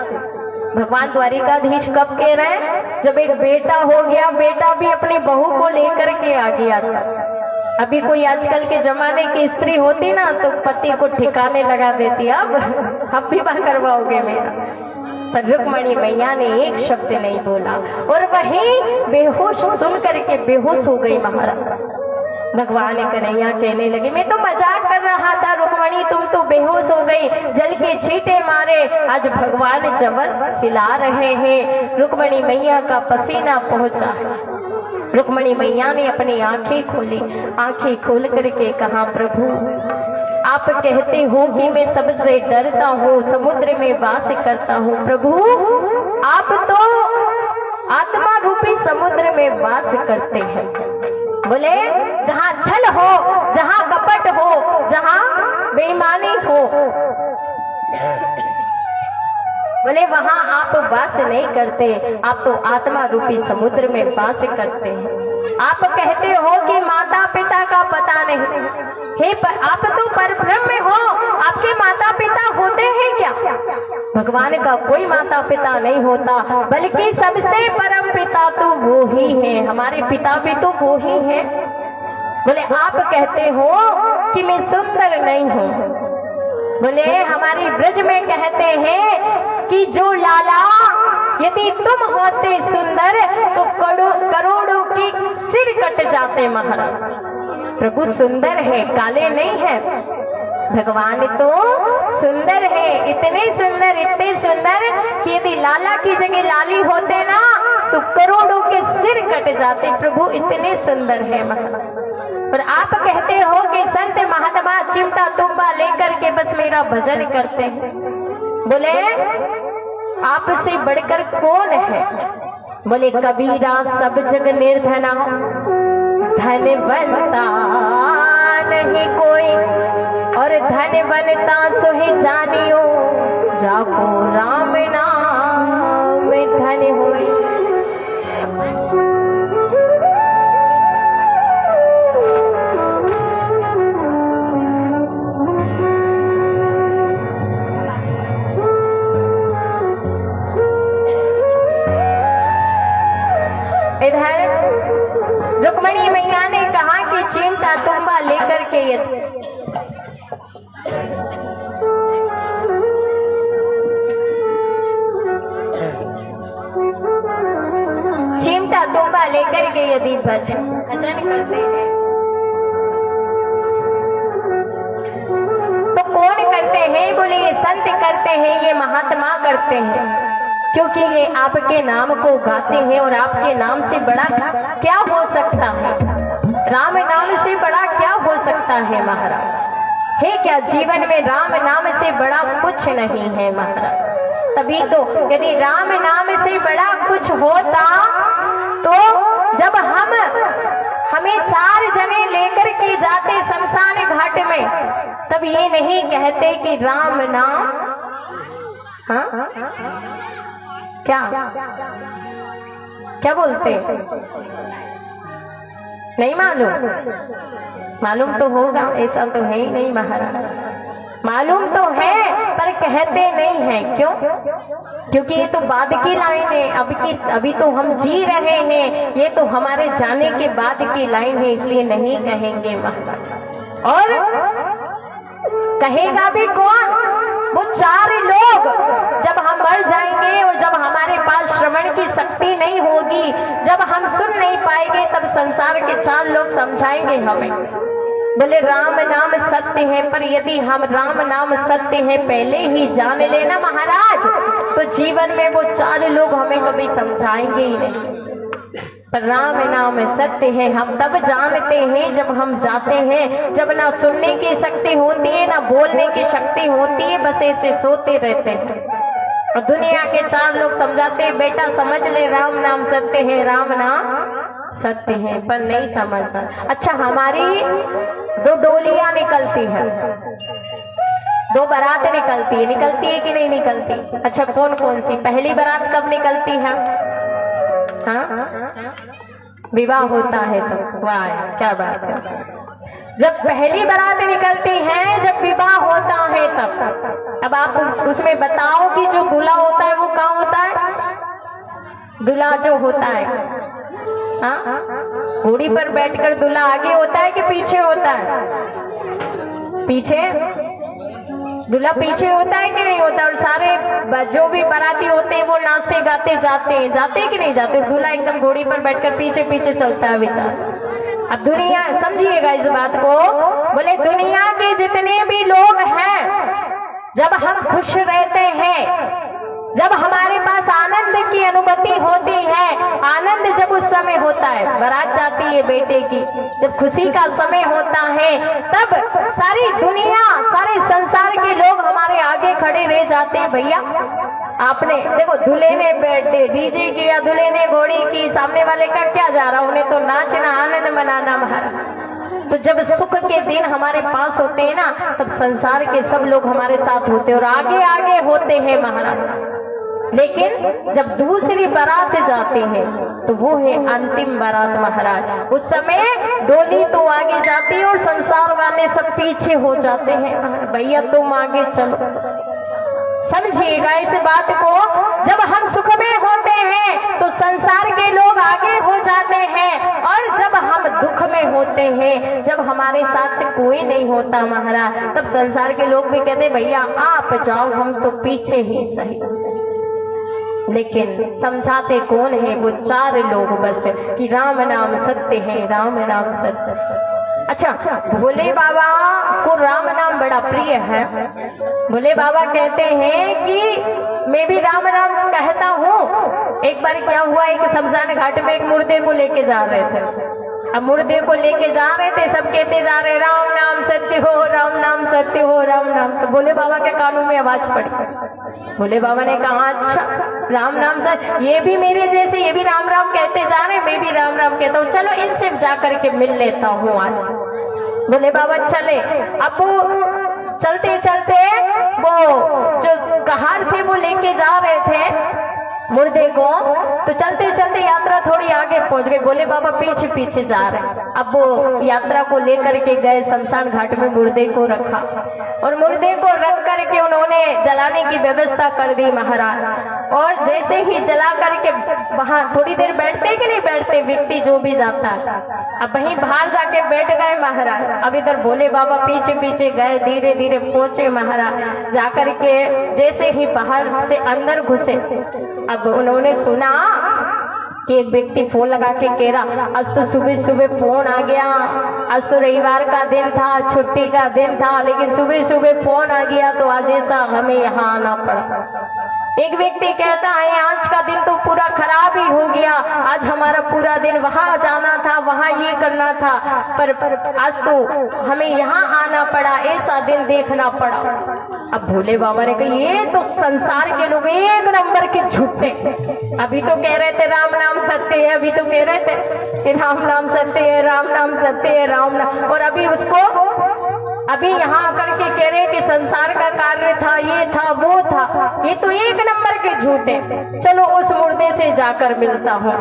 भगवान द्वारिकाधीश कब कह रहे? जब एक बेटा हो गया, बेटा भी अपनी बहू को लेकर के आ गया था। अभी कोई आजकल के जमाने की स्त्री होती ना तो पति को ठिकाने लगा देती, अब विवाह करवाओगे मेरा। पर रुक्मणी मैया ने एक शब्द नहीं बोला, और वहीं बेहोश सुन करके बेहोश हो गई महाराज। भगवान कन्हैया कहने लगे मैं तो मजाक कर रहा था रुक्मणी, तुम तो बेहोश हो गई, जल के छींटे मारे। आज भगवान जबर हिला रहे हैं, रुक्मणी मैया का पसीना पहुंचा। रुक्मणी मैया ने अपनी आंखें खोली, आंखें खोल करके कहा प्रभु आप कहते हो कि मैं सबसे डरता हूँ, समुद्र में वास करता हूँ। प्रभु आप तो आत्मा रूपी समुद्र में वास करते हैं। बोले जहाँ छल हो, जहाँ कपट हो, जहाँ बेईमानी हो, बोले वहां आप वास नहीं करते, आप तो आत्मा रूपी समुद्र में वास करते हैं। आप कहते हो कि माता पिता का पता नहीं है, आप तो परब्रह्म हो, आपके माता पिता होते हैं क्या? भगवान का कोई माता पिता नहीं होता, बल्कि सबसे परम पिता तो वो ही है, हमारे पिता भी तो वो ही है। बोले आप कहते हो कि मैं सुंदर नहीं हूँ। बोले हमारी ब्रज में कहते हैं कि जो लाला यदि तुम होते सुंदर तो करोड़ों की सिर कट जाते महाराज। प्रभु सुंदर है, काले नहीं है। भगवान तो सुंदर है, इतने सुंदर कि यदि लाला की जगह लाली होते ना तो करोड़ों के सिर कट जाते। प्रभु इतने सुंदर है महाराज। पर आप कहते हो कि संत महात्मा चिमटा तुम्बा लेकर के बस मेरा भजन करते हैं। बोले आपसे बढ़कर कौन है? बोले कबीरा सब जग निर्धना, धन बनता नहीं कोई, और धन बनता सो ही जानियो, जाको राम नाम धन होई। इधर रुक्मणी मैया ने कहा कि चिमटा तुम्बा लेकर के यदि भजन करते हैं तो कौन करते हैं? बोले ये संत करते हैं, ये महात्मा करते हैं, क्योंकि ये आपके नाम को गाते हैं। और आपके नाम से बड़ा क्या हो सकता है? राम नाम से बड़ा क्या हो सकता है महाराज? है क्या जीवन में? राम नाम से बड़ा कुछ नहीं है महाराज। तभी तो यदि राम नाम से बड़ा कुछ होता तो जब हमें 4 जने लेकर के जाते शमशान घाट में, तब ये नहीं कहते कि राम नाम, हाँ क्या बोलते? नहीं मालूम? मालूम तो होगा, ऐसा तो है ही नहीं महाराज। मालूम तो है पर कहते नहीं है। क्यों? क्योंकि ये तो बाद की लाइन है, अभी तो हम जी रहे हैं, ये तो हमारे जाने के बाद की लाइन है, इसलिए नहीं कहेंगे महाराज। और कहेगा भी कौन? वो 4 लोग जब हम मर जाएंगे और जब हमारे पास श्रवण की शक्ति नहीं होगी, जब हम सुन नहीं पाएंगे, तब संसार के 4 लोग समझाएंगे हमें। बोले राम नाम सत्य है, पर यदि हम राम नाम सत्य है पहले ही जान लेना महाराज, तो जीवन में वो 4 लोग हमें कभी समझाएंगे ही नहीं। पर राम नाम सत्य है हम तब जानते हैं जब हम जाते हैं, जब ना सुनने की शक्ति होती है ना बोलने की शक्ति होती है, बस ऐसे सोते रहते हैं। और दुनिया के 4 लोग समझाते हैं बेटा समझ ले राम नाम सत्य है, राम नाम सत्य है, पर नहीं समझा। अच्छा, हमारी 2 डोलियां निकलती है, 2 बारात निकलती है कि नहीं निकलती? अच्छा, कौन कौन सी? पहली बारात कब निकलती है? हाँ, विवाह होता है तो। वाह, क्या बात है। जब पहली बारात निकलती है, जब विवाह होता है तब। अब आप उसमें बताओ कि जो दूल्हा होता है वो कहाँ होता है? दूल्हा जो होता है, हाँ, घोड़ी पर बैठकर दूल्हा आगे होता है कि पीछे होता है? पीछे। दूल्हा पीछे होता है कि नहीं होता? और सारे जो भी बाराती होते हैं वो नाचते गाते जाते कि नहीं जाते? दूल्हा एकदम घोड़ी पर बैठकर पीछे पीछे चलता है बेचारा। अब दुनिया, समझिएगा इस बात को, बोले दुनिया के जितने भी लोग हैं, जब हम खुश रहते हैं, जब हमारे पास आनंद की अनुभूति होती है, आनंद जब उस समय होता है, बारात जाती है बेटे की, जब खुशी का समय होता है, तब सारी दुनिया, सारे संसार के लोग हमारे आगे खड़े रह जाते हैं। भैया आपने देखो, दूल्हे ने डीजे किया, दूल्हे ने घोड़ी की, सामने वाले का क्या जा रहा, उन्हें तो नाचना, आनंद मनाना महाराज। तो जब सुख के दिन हमारे पास होते हैं ना, तब संसार के सब लोग हमारे साथ होते हैं और आगे आगे होते हैं महाराज। लेकिन जब दूसरी बारात जाते हैं तो वो है अंतिम बारात महाराज। उस समय डोली तो आगे जाती है और संसार वाले सब पीछे हो जाते हैं। भैया तुम आगे चलो, समझिएगा इस बात को। जब हम सुख में होते हैं तो संसार के लोग आगे हो जाते हैं, और जब हम दुख में होते हैं, जब हमारे साथ कोई नहीं होता महाराज, तब संसार के लोग भी कहते भैया आप जाओ, हम तो पीछे ही सही। लेकिन समझाते कौन है? वो 4 लोग बस, कि राम नाम सत्य है, राम नाम सत्य है। अच्छा, भोले बाबा को राम नाम बड़ा प्रिय है। भोले बाबा कहते हैं कि मैं भी राम राम कहता हूँ। एक बार क्या हुआ, एक शमशान घाट में एक मुर्दे को लेके जा रहे थे। अब मुर्दे को लेके जा रहे थे, सब कहते जा रहे राम नाम सत्य हो, राम नाम सत्य हो, राम नाम। तो भोले बाबा के कानों में आवाज पड़ी। भोले बाबा ने कहा अच्छा राम नाम सत्य, ये भी मेरे जैसे, ये भी राम राम कहते जा रहे, मैं भी राम राम कहता हूँ, चलो इनसे जाकर के मिल लेता हूँ आज। भोले बाबा चले। अब वो चलते चलते वो जो कहार थे वो लेके जा रहे थे मुर्दे को, तो चलते चलते यात्रा थोड़ी आगे पहुंच गई। भोले बाबा पीछे पीछे जा रहे। अब वो यात्रा को लेकर के गए, शमशान घाट में मुर्दे को रखा, और मुर्दे को रख करके उन्होंने जलाने की व्यवस्था कर दी महाराज। और जैसे ही जला करके वहां थोड़ी देर बैठते कि नहीं बैठते, व्यक्ति जो भी जाता, अब वहीं बाहर जाके बैठ गए महाराज। अब इधर भोले बाबा पीछे पीछे गए, धीरे धीरे पहुंचे महाराज। जाकर के जैसे ही बाहर से अंदर घुसे, अब उन्होंने सुना कि एक व्यक्ति फोन लगा के कह रहा, आज तो सुबह सुबह फोन आ गया, आज तो रविवार का दिन था, छुट्टी का दिन था, लेकिन सुबह सुबह फोन आ गया तो आज ऐसा हमें यहाँ आना पड़ा। एक व्यक्ति कहता है, आज का दिन तो पूरा खराब ही हो गया, आज हमारा पूरा दिन वहां जाना था, वहां ये करना था, पर आज तो हमें यहाँ आना पड़ा, ऐसा दिन देखना पड़ा। अब भोले बाबा ने कहा, ये तो संसार के लोग एक नंबर के झूठे। अभी तो कह रहे थे राम नाम सत्य है, अभी तो कह रहे थे कि राम नाम सत्य है, राम नाम सत्य है, राम नाम, और अभी उसको अभी यहाँ आकर के कह रहे कि संसार का कार्य था, ये था, वो था। ये तो एक नंबर के झूठे। चलो उस मुर्दे से जाकर मिलता हूँ।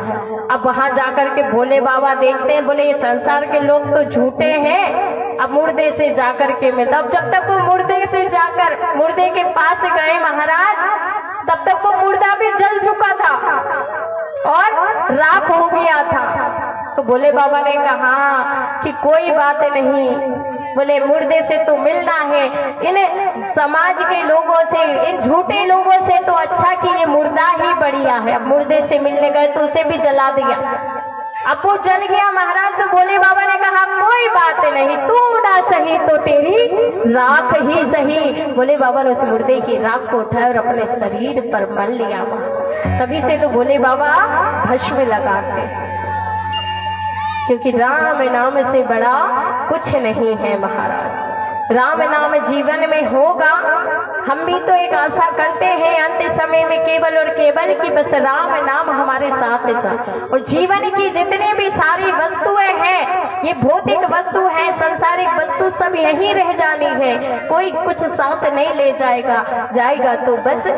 अब वहां जाकर के भोले बाबा देखते हैं, बोले ये संसार के लोग तो झूठे हैं, अब मुर्दे से जाकर के मिलता। अब जब तक वो मुर्दे से जाकर मुर्दे के पास गए महाराज, तब तक वो मुर्दा भी जल चुका था और राख हो गया था। तो भोले बाबा ने कहा कि कोई बात नहीं, बोले मुर्दे से तो मिलना है, इन समाज के लोगों से, इन झूठे लोगों से तो अच्छा कि ये मुर्दा ही बढ़िया है। अब मुर्दे से मिलने गए तो उसे भी जला दिया। अब वो जल गया महाराज। तो भोले बाबा ने कहा कोई बात नहीं, तू ना सही तो तेरी राख ही सही। भोले बाबा ने उस मुर्दे की राख को उठाया और अपने शरीर पर मल लिया। तभी से तो भोले बाबा भस्म लगाते, क्योंकि राम नाम से बड़ा कुछ नहीं है महाराज। राम नाम जीवन में होगा। हम भी तो एक आशा करते हैं अंत समय में केवल और केवल कि बस राम नाम हमारे साथ जाए। और जीवन की जितनी भी सारी वस्तुएं हैं, ये भौतिक वस्तु है, संसारिक वस्तु सब यहीं रह जानी है, कोई कुछ साथ नहीं ले जाएगा तो बस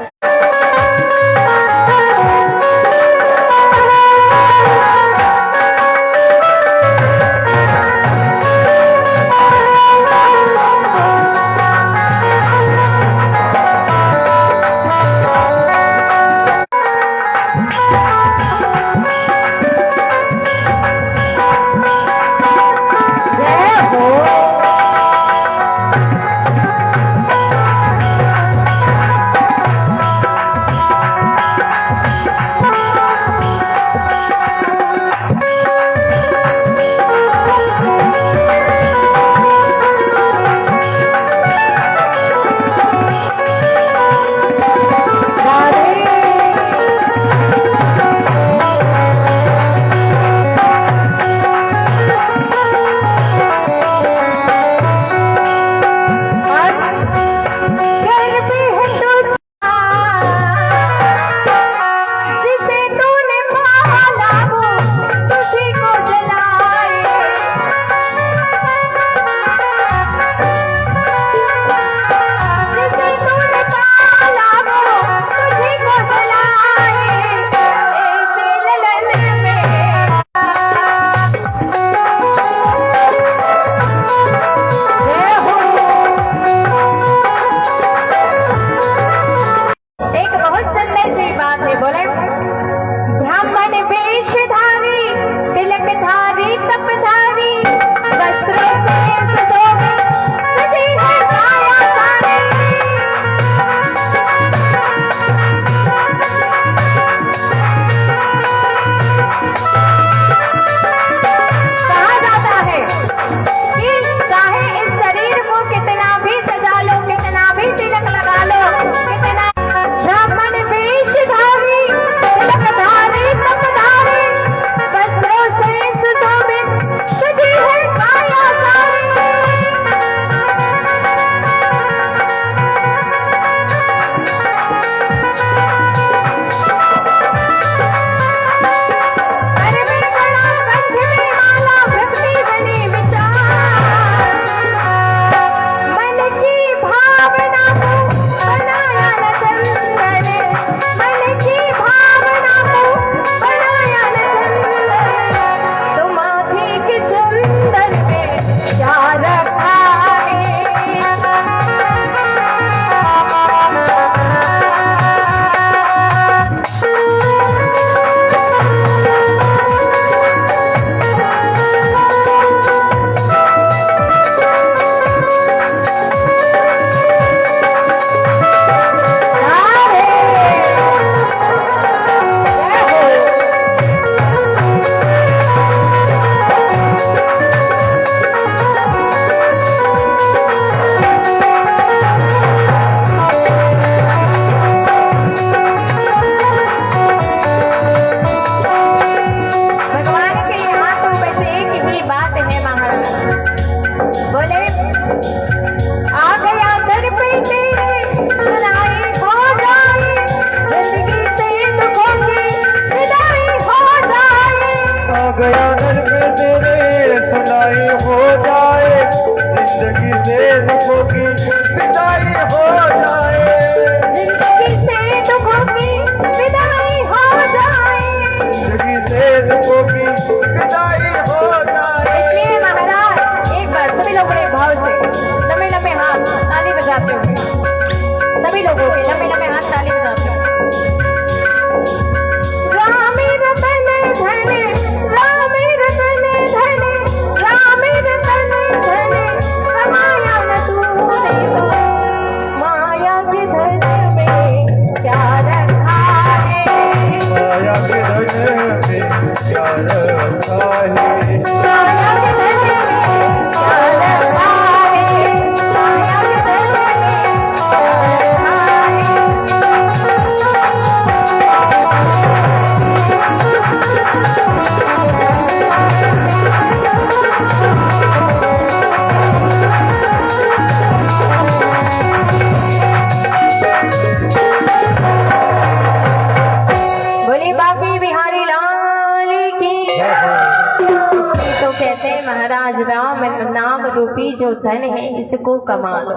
रूपी जो धन है इसको कमा लो,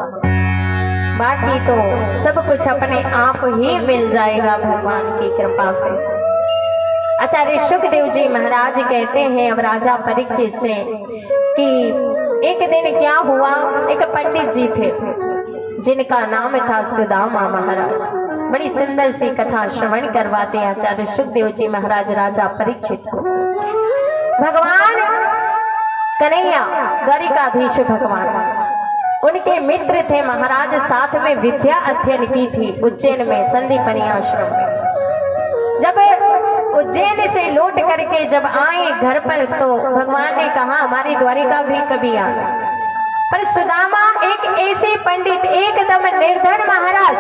बाकी तो सब कुछ अपने आप ही मिल जाएगा भगवान की कृपा से। आचार्य सुखदेव जी महाराज कहते हैं अब राजा परीक्षित से कि एक दिन क्या हुआ, एक पंडित जी थे जिनका नाम था सुदामा महाराज। बड़ी सुंदर सी कथा श्रवण करवाते हैं आचार्य सुखदेव जी महाराज राजा परीक्षित को। भगवान कन्हैया द्वारिकाधीश भगवान, उनके मित्र थे महाराज, साथ में विद्या अध्ययन की थी उज्जैन में संदीपनी आश्रम में। जब उज्जैन से लौट करके जब आए घर पर तो भगवान ने कहा हमारी द्वारिका भी कभी आ। पर सुदामा एक ऐसे पंडित, एकदम निर्धन महाराज,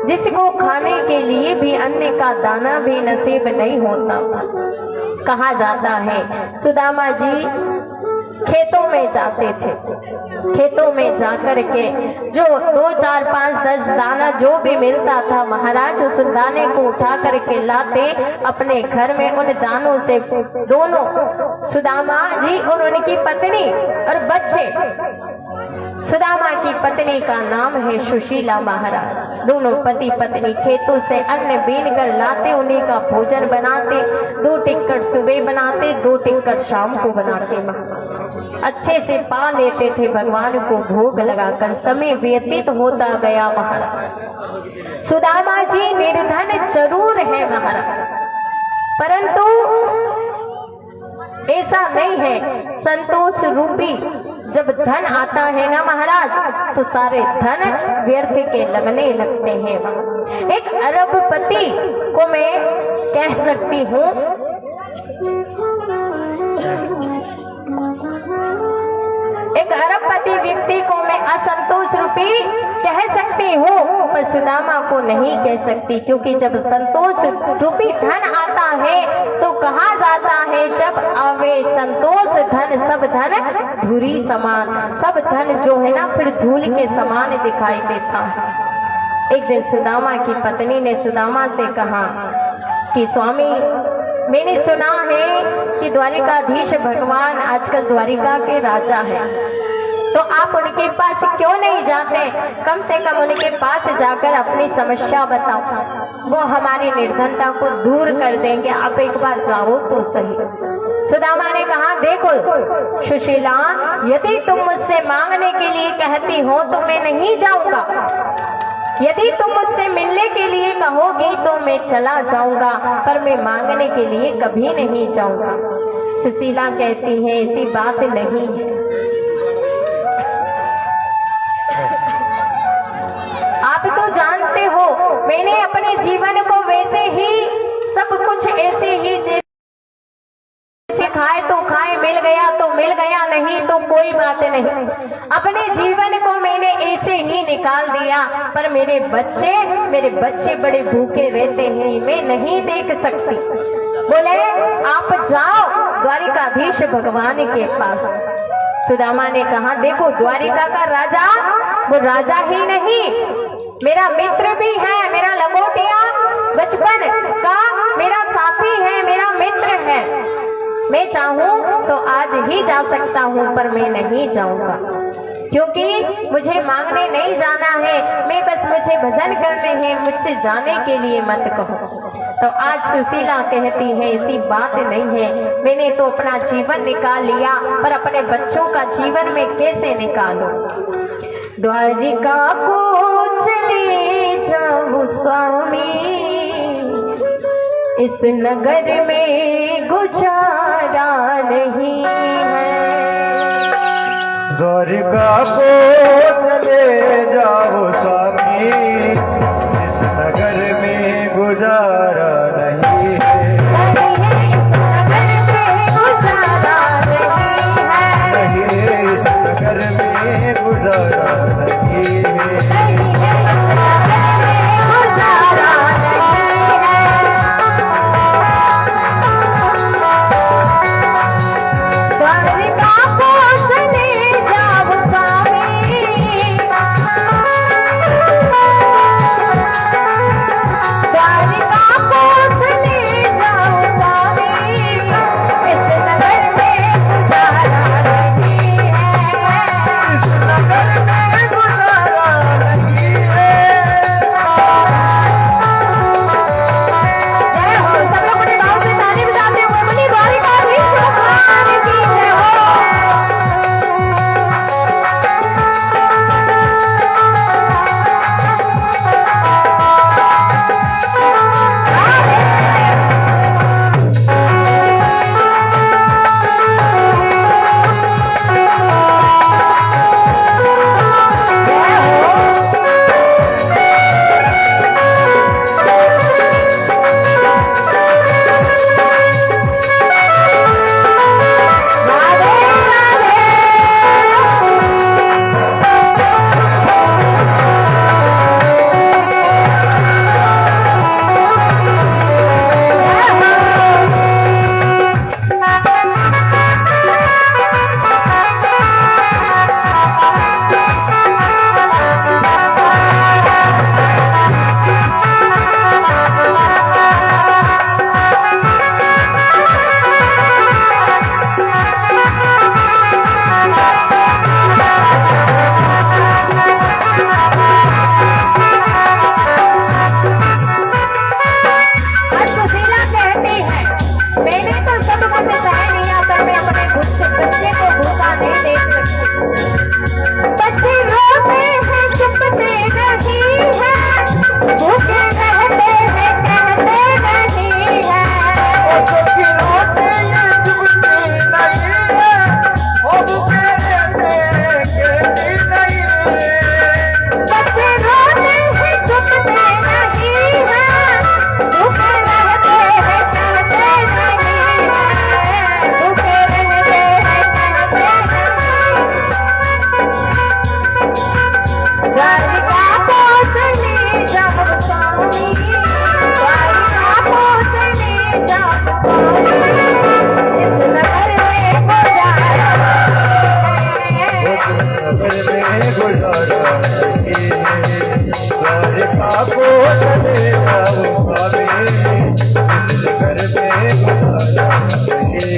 जिसको खाने के लिए भी अन्न का दाना भी नसीब नहीं होता। कहा जाता है सुदामा जी खेतों में जाते थे, खेतों में जाकर के जो 2, 4, 5, 10 दाना जो भी मिलता था महाराज उस दाने को उठा करके लाते अपने घर में। उन दानों से दोनों सुदामा जी और उनकी पत्नी और बच्चे, सुदामा की पत्नी का नाम है सुशीला महाराज, दोनों पति पत्नी खेतों से अन्न बीन कर लाते, उन्हीं का भोजन बनाते, 2 टिक्कर सुबह बनाते, 2 टिक्कर शाम को बनाते। अच्छे से पा लेते थे भगवान को भोग लगाकर। समय व्यतीत होता गया महाराज। सुदामा जी निर्धन जरूर है महाराज, परंतु ऐसा नहीं है, संतोष रूपी जब धन आता है ना महाराज तो सारे धन व्यर्थ के लगने लगते हैं। एक अरबपति को मैं कह सकती हूँ, एक अरबपति व्यक्ति को मैं असंतोष रूपी कह सकती हूँ, पर सुदामा को नहीं कह सकती, क्योंकि जब संतोष रूपी धन आता है तो कहा जाता है जब आवे संतोष धन सब धन धूरी समान। सब धन जो है ना फिर धूल के समान दिखाई देता है। एक दिन सुदामा की पत्नी ने सुदामा से कहा कि स्वामी मैंने सुना है कि द्वारिकाधीश भगवान आजकल द्वारिका के राजा हैं, तो आप उनके पास क्यों नहीं जाते? कम से कम उनके पास जाकर अपनी समस्या बताओ, वो हमारी निर्धनता को दूर कर देंगे। आप एक बार जाओ तो सही। सुदामा ने कहा देखो सुशीला, यदि तुम मुझसे मांगने के लिए कहती हो तो मैं नहीं जाऊंगा, यदि तुम मुझसे मिलने के लिए कहोगी तो मैं चला जाऊंगा, पर मैं मांगने के लिए कभी नहीं जाऊंगा। सुशीला कहती है ऐसी बात नहीं है, आप तो जानते हो मैंने अपने जीवन को वैसे ही सब कुछ ऐसे ही जैसे खाए तो खाए, मिल गया तो मिल गया, नहीं तो कोई बात नहीं। अपने जीवन को मैंने ऐसे ही निकाल दिया, पर मेरे बच्चे बड़े भूखे रहते हैं, मैं नहीं देख सकती। बोले आप जाओ द्वारिकाधीश भगवान के पास। सुदामा ने कहा देखो द्वारिका का राजा वो राजा ही नहीं, मेरा मित्र भी है, मेरा लंगोटिया बचपन का मेरा साथी है, मेरा मित्र है। मैं चाहूं तो आज ही जा सकता हूं, पर मैं नहीं जाऊंगा, क्योंकि मुझे मांगने नहीं जाना है, मैं बस मुझे भजन करने हैं, मुझसे जाने के लिए मत कहो। तो आज सुशीला कहती है ऐसी बात नहीं है, मैंने तो अपना जीवन निकाल लिया, पर अपने बच्चों का जीवन में कैसे निकालूं? द्वारिका को चले जाऊं स्वामी, इस नगर में गुजारा नहीं है। द्वारिका को चले जाओ स्वामी, इस नगर में गुजारा नहीं है। इस नगर में गुजारा नहीं है, नहीं इस नगर में गुजारा नहीं है। द्वारिका को चले जाओ स्वामी, को चले जाओ स्वामी, इस घर में गुजारा नहीं।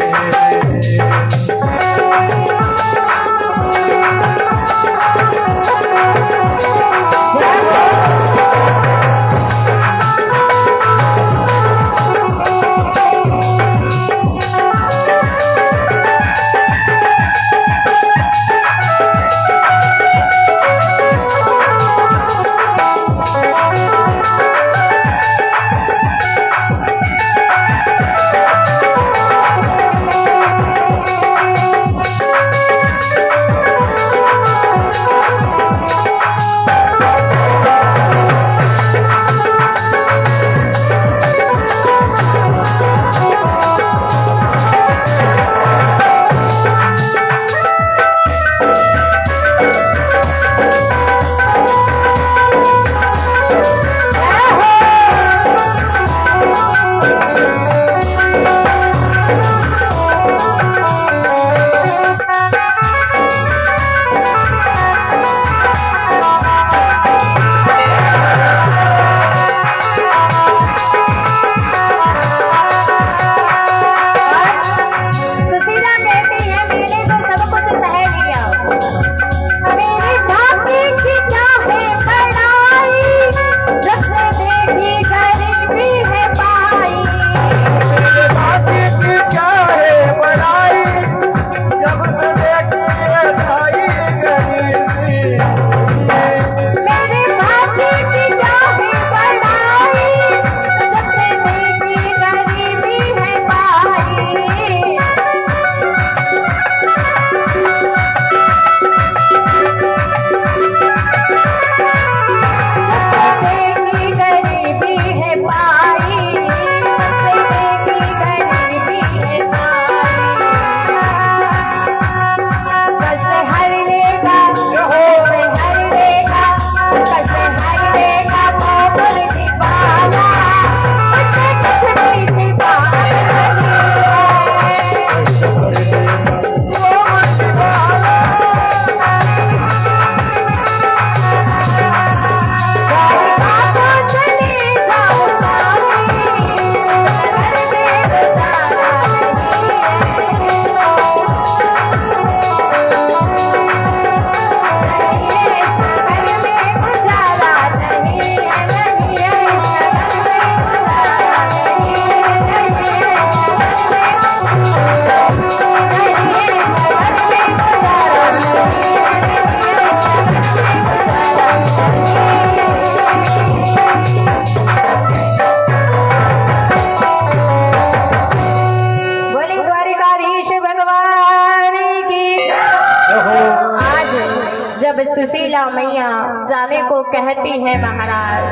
सुशीला मैया जाने को कहती है महाराज,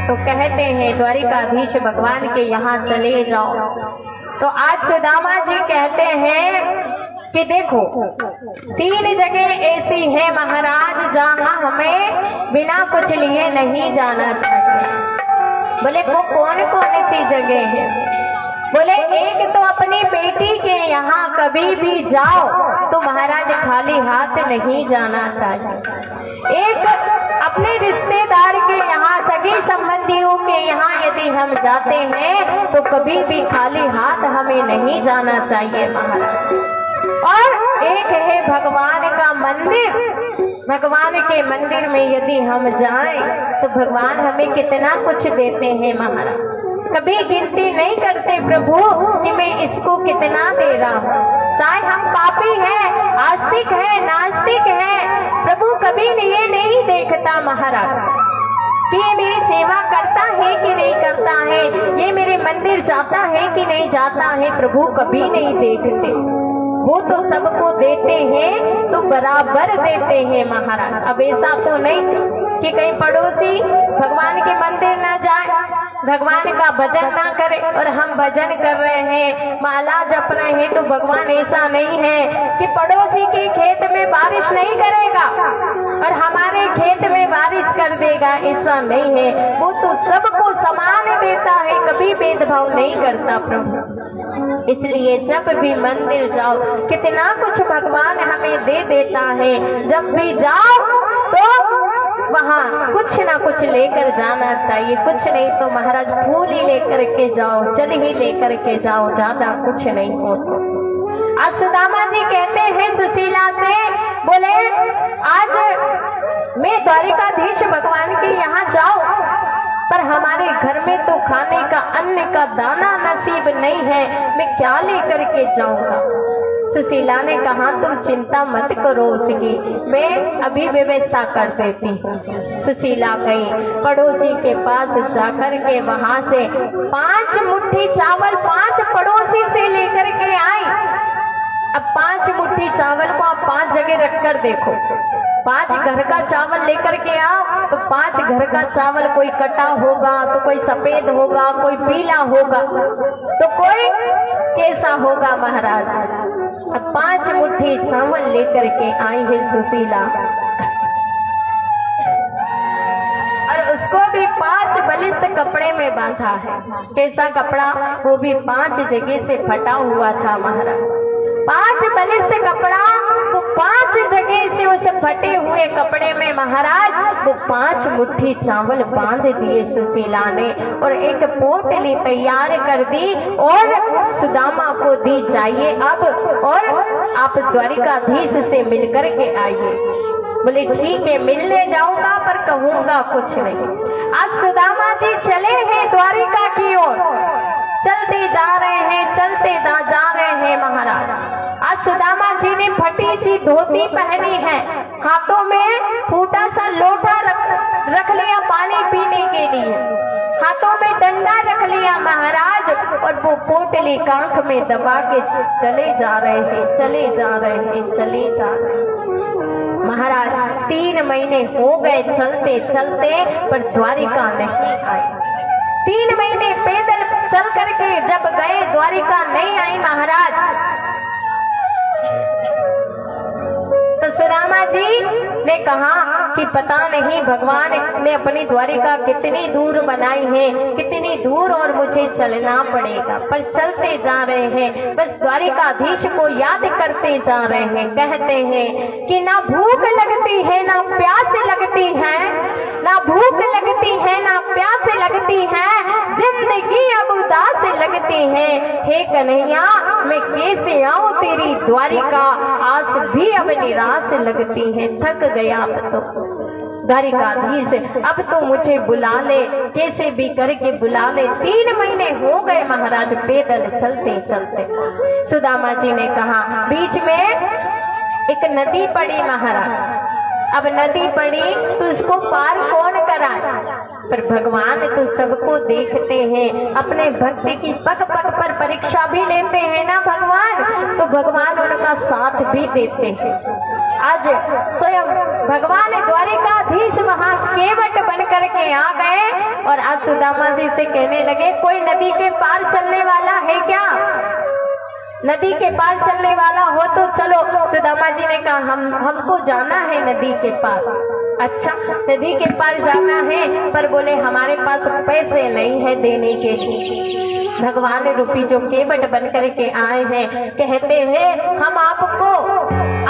तो कहते हैं द्वारिकाधीश भगवान के यहाँ चले जाओ। तो आज सुदामा जी कहते हैं कि देखो 3 जगह ऐसी है महाराज जहाँ हमें बिना कुछ लिए नहीं जाना चाहिए। बोले वो कौन कौन सी जगह है? बोले एक तो अपनी बेटी के यहाँ कभी भी जाओ तो महाराज खाली हाथ नहीं जाना चाहिए। एक अपने रिश्तेदार के यहाँ, सगे संबंधियों के यहाँ यदि हम जाते हैं तो कभी भी खाली हाथ हमें नहीं जाना चाहिए महाराज। और एक है भगवान का मंदिर, भगवान के मंदिर में यदि हम जाएं तो भगवान हमें कितना कुछ देते हैं महाराज। कभी गिनती नहीं करते प्रभु कि मैं इसको कितना दे रहा हूँ। चाहे हम पापी हैं, आस्तिक हैं, नास्तिक हैं, प्रभु कभी ये नहीं देखता महाराज कि ये मेरी सेवा करता है कि नहीं करता है, ये मेरे मंदिर जाता है कि नहीं जाता है, प्रभु कभी नहीं देखते। वो तो सबको देते हैं तो बराबर देते हैं महाराज। अब ऐसा तो नहीं कि कहीं पड़ोसी भगवान के मंदिर न जाए, भगवान का भजन ना करे और हम भजन कर रहे हैं, माला जप रहे हैं, तो भगवान ऐसा नहीं है कि पड़ोसी के खेत में बारिश नहीं करेगा और हमारे खेत में बारिश कर देगा, ऐसा नहीं है। वो तो सबको समान देता है, कभी भेदभाव नहीं करता प्रभु। इसलिए जब भी मंदिर जाओ कितना कुछ भगवान हमें दे देता है। जब भी जाओ तो वहाँ कुछ ना कुछ लेकर जाना चाहिए, कुछ नहीं तो महाराज फूल ही लेकर के जाओ, जल ही लेकर के जाओ, ज्यादा कुछ नहीं हो तो। आज सुदामा जी कहते हैं सुशीला से, बोले आज मैं द्वारिकाधीश भगवान के यहाँ जाऊं, पर हमारे घर में तो खाने का अन्न का दाना नसीब नहीं है, मैं क्या लेकर के जाऊंगा। सुशीला ने कहा तुम चिंता मत करो उसकी, मैं अभी व्यवस्था कर देती हूँ। सुशीला गई, पड़ोसी के पास जाकर के वहां से 5 मुट्ठी चावल 5 पड़ोसी से लेकर के आई। अब 5 मुट्ठी चावल को आप 5 जगह रखकर देखो, 5 घर का चावल लेकर के आओ तो 5 घर का चावल कोई कटा होगा, तो कोई सफेद होगा, कोई पीला होगा, तो कोई कैसा होगा महाराज। अब 5 मुट्ठी चावल लेकर के आई है सुशीला, और उसको भी 5 बलिष्ठ कपड़े में बांधा है। कैसा कपड़ा, वो भी 5 जगह से फटा हुआ था महाराज। 5 बलिष्ठ कपड़ा, वो 5 जगह से उस फटे हुए कपड़े में महाराज वो 5 मुट्ठी चावल बांध दिए सुशीला ने, और एक पोटली तैयार कर दी और सुदामा को दी, जाइए अब और आप द्वारिकाधीश से मिलकर के आइए। बोले ठीक है, मिलने जाऊंगा पर कहूंगा कुछ नहीं। आज सुदामा जी चले हैं द्वारिका की ओर, चलते जा रहे हैं, चलते जा रहे हैं महाराज। आज सुदामा जी ने फटी सी धोती पहनी है, हाथों में फूटा सा लोटा रख लिया पानी पीने के लिए, हाथों में डंडा रख लिया महाराज, और वो पोटली कांख में दबा के चले जा रहे हैं, चले जा रहे हैं, चले जा रहे हैं महाराज। 3 महीने हो गए चलते चलते, पर द्वारिका नहीं आई। 3 महीने पैदल चल करके जब गए, द्वारिका नहीं आई महाराज। तो सुदामा जी ने कहा कि पता नहीं भगवान ने अपनी द्वारिका कितनी दूर बनाई है, कितनी दूर और मुझे चलना पड़ेगा, पर चलते जा रहे हैं, बस द्वारिकाधीश को याद करते जा रहे हैं। कहते हैं कि ना भूख लगती है ना प्यास लगती है, ना भूख लगती है ना प्यास लगती है, जिंदगी अब उदास लगती है। हे कन्हैया मैं कैसे आऊं तेरी द्वारिका, आस भी अब निराश लगती है। थक गया अब तो द्वारिकाधीश, अब तो मुझे बुला ले, कैसे भी करके बुला ले। 3 महीने हो गए महाराज पैदल चलते चलते। सुदामा जी ने कहा बीच में एक नदी पड़ी महाराज, अब नदी पड़ी तो उसको पार कौन कराए, पर भगवान तो सबको देखते हैं, अपने भक्त की पग पग पर परीक्षा भी लेते हैं ना भगवान, तो भगवान उनका साथ भी देते हैं। आज स्वयं भगवान द्वारिकाधीश वहां केवट बन करके आ गए, और आज सुदामा जी से कहने लगे कोई नदी के पार चलने वाला है क्या, नदी के पार चलने वाला हो तो चलो। सुदामा जी ने कहा हमको जाना है नदी के पार। अच्छा नदी के पार जाना है, पर बोले हमारे पास पैसे नहीं है देने के लिए। भगवान रूपी जो केवट बन करके आए हैं, कहते हैं हम आपको,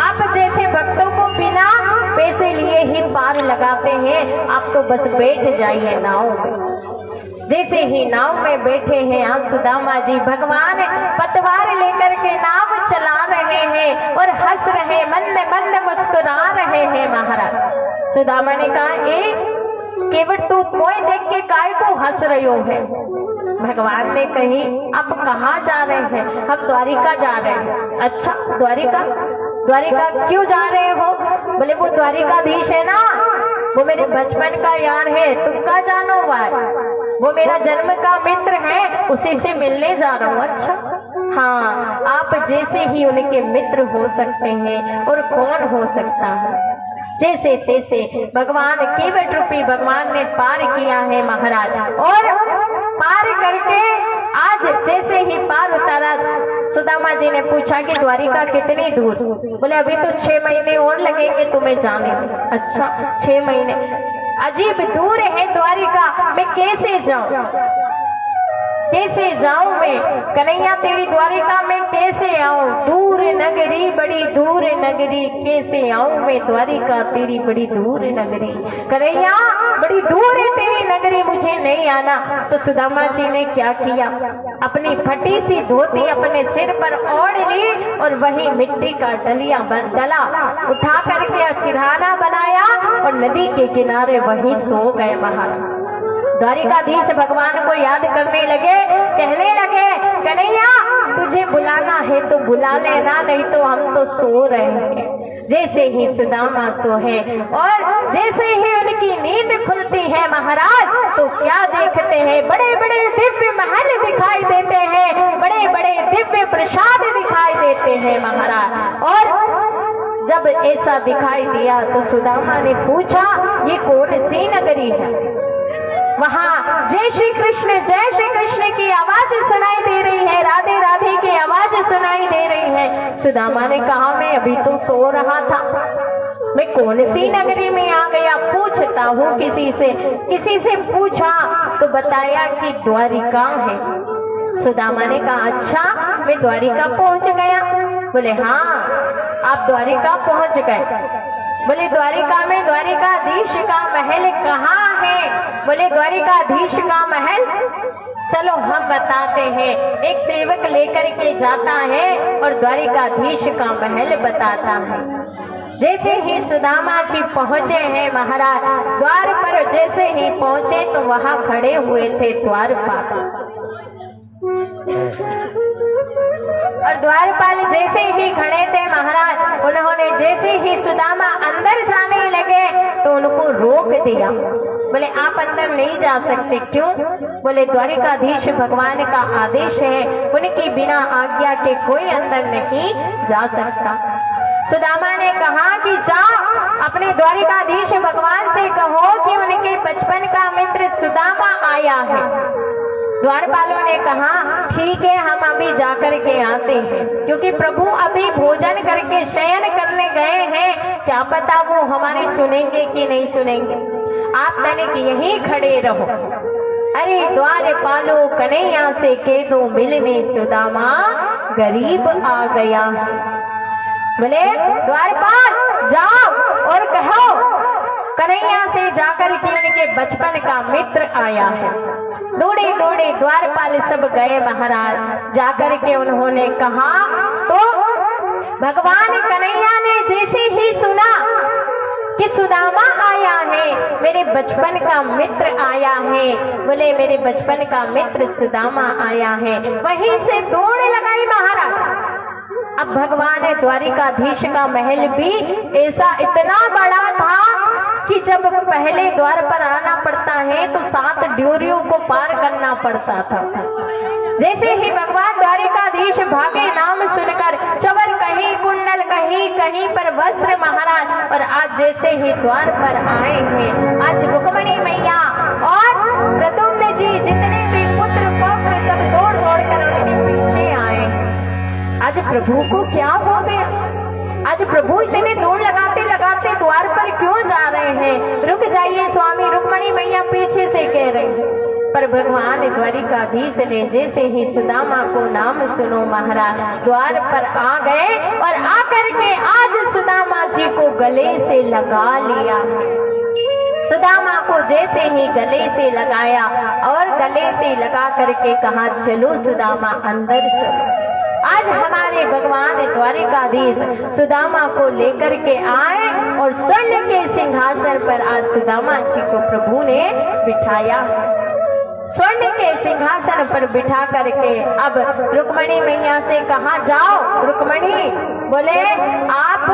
आप जैसे भक्तों को बिना पैसे लिए ही पार लगाते हैं, आप तो बस बैठ जाइए नाव में। जैसे ही नाव में बैठे हैं आज सुदामा जी, भगवान पतवार लेकर के नाव चला रहे हैं और हंस रहे, मन मन मुस्कुरा रहे हैं महाराज। सुदामा ने कहा ए केवट तू कोई देख के काय को हंस रहे है। भगवान ने कही आप कहाँ जा रहे हैं, हम द्वारिका जा रहे हैं। अच्छा द्वारिका, द्वारिका क्यों जा रहे हो, बोले वो द्वारिकाधीश है ना, वो मेरे बचपन का यार है, तुम कहाँ जानो भाई, वो मेरा जन्म का मित्र है, उसी से मिलने जा रहा हूँ। अच्छा हाँ, आप जैसे ही उनके मित्र हो सकते हैं और कौन हो सकता है। जैसे तैसे भगवान केवट रूपी भगवान ने पार किया है महाराज, और पार करके आज जैसे ही पार उतारा, सुदामा जी ने पूछा कि द्वारिका कितनी दूर, बोले अभी तो 6 महीने और लगेंगे तुम्हें जाने में। अच्छा 6 महीने, अजीब दूर है द्वारिका, मैं कैसे जाऊं। कैसे जाऊं मैं कन्हैया तेरी द्वारिका में कैसे आऊं, दूर नगरी बड़ी दूर नगरी, कैसे आऊं मैं द्वारिका तेरी बड़ी दूर नगरी। कन्हैया बड़ी दूर है तेरी नगरी, मुझे नहीं आना। तो सुदामा जी ने क्या किया, अपनी फटी सी धोती अपने सिर पर ओढ़ ली और वही मिट्टी का डला उठा करके सिरहाना बनाया और नदी के किनारे वहीं सो गए महाराज। द्वारिकाधीश भगवान को याद करने लगे, कहने लगे कन्हैया तुझे बुलाना है तो बुला लेना, नहीं तो हम तो सो रहे हैं। जैसे ही सुदामा सोए और जैसे ही उनकी नींद खुलती है महाराज, तो क्या देखते हैं, बड़े बड़े दिव्य महल दिखाई देते हैं, बड़े बड़े दिव्य प्रसाद दिखाई देते हैं महाराज। और जब ऐसा दिखाई दिया तो सुदामा ने पूछा ये कौन सी नगरी है। वहाँ जय श्री कृष्ण की आवाज सुनाई दे रही है, राधे राधे की आवाज सुनाई दे रही है। सुदामा ने कहा मैं अभी तो सो रहा था, मैं कौन सी नगरी में आ गया, पूछता हूँ किसी से पूछा तो बताया कि द्वारिका है। सुदामा ने कहा अच्छा मैं द्वारिका पहुंच गया। बोले हाँ आप द्वारिका पहुंच गए। बोले द्वारिका में द्वारिकाधीश का महल कहाँ है। बोले द्वारिकाधीश का महल, चलो हम बताते हैं। एक सेवक लेकर के जाता है और द्वारिकाधीश का महल बताता है। जैसे ही सुदामा जी पहुंचे हैं महाराज, द्वार पर जैसे ही पहुंचे तो वहां खड़े हुए थे द्वारपाल। और द्वारपाल जैसे ही खड़े थे महाराज, उन्होंने जैसे ही सुदामा अंदर जाने लगे तो उनको रोक दिया। बोले आप अंदर नहीं जा सकते, क्यों। बोले द्वारिकाधीश भगवान का आदेश है, उनकी बिना आज्ञा के कोई अंदर नहीं जा सकता। सुदामा ने कहा कि जाओ अपने द्वारिकाधीश भगवान से कहो कि उनके बचपन का मित्र सुदामा आया है। द्वारपालों ने कहा ठीक है हम अभी जाकर के आते हैं, क्योंकि प्रभु अभी भोजन करके शयन करने गए हैं, क्या पता वो हमारी सुनेंगे कि नहीं सुनेंगे, आप तनिक यहीं खड़े रहो। अरे द्वारपालो कन्हैया से कह दो मिलने सुदामा गरीब आ गया। बोले द्वारपाल जाओ और कहो कन्हैया से जाकर के उनके बचपन का मित्र आया है। दौड़े दौड़े द्वारपाल सब गए महाराज, जाकर के उन्होंने कहा तो भगवान कन्हैया ने जैसे ही सुना कि सुदामा आया है, मेरे बचपन का मित्र आया है, बोले मेरे बचपन का मित्र सुदामा आया है, वहीं से दौड़ लगाई महाराज। अब भगवान द्वारिकाधीश का महल भी ऐसा इतना बड़ा था कि जब पहले द्वार पर आना पड़ता है तो 7 ड्योरियों को पार करना पड़ता था। जैसे ही भगवान द्वारिकाधीश भागे नाम सुनकर, चवर कहीं कुंडल कहीं पर वस्त्र महाराज, और आज जैसे ही द्वार पर आए हैं, आज रुक्मणी मैया और प्रद्युम्न जी जितने भी पुत्र पौत्र सब दौड़ दौड़ कर उनके पीछे आए। आज प्रभु को क्या हो गया, आज प्रभु इतने दौड़ लगाते लगाते द्वार पर क्यों जा रहे हैं, रुक जाइए स्वामी, रुक्मणी मैया पीछे से कह रही है। पर भगवान द्वारिकाधीश ने जैसे ही सुदामा को नाम सुनो महाराज, द्वार पर आ गए और आकर के आज सुदामा जी को गले से लगा लिया। सुदामा को जैसे ही गले से लगाया और गले से लगा करके कहा चलो सुदामा अंदर चलो। आज हमारे भगवान द्वारिकाधीश सुदामा को लेकर के आए और स्वर्ण के सिंहासन पर आज सुदामा जी को प्रभु ने बिठाया। स्वर्ण के सिंहासन पर बिठा करके अब रुक्मणी मैया से कहा जाओ रुक्मणी, बोले आप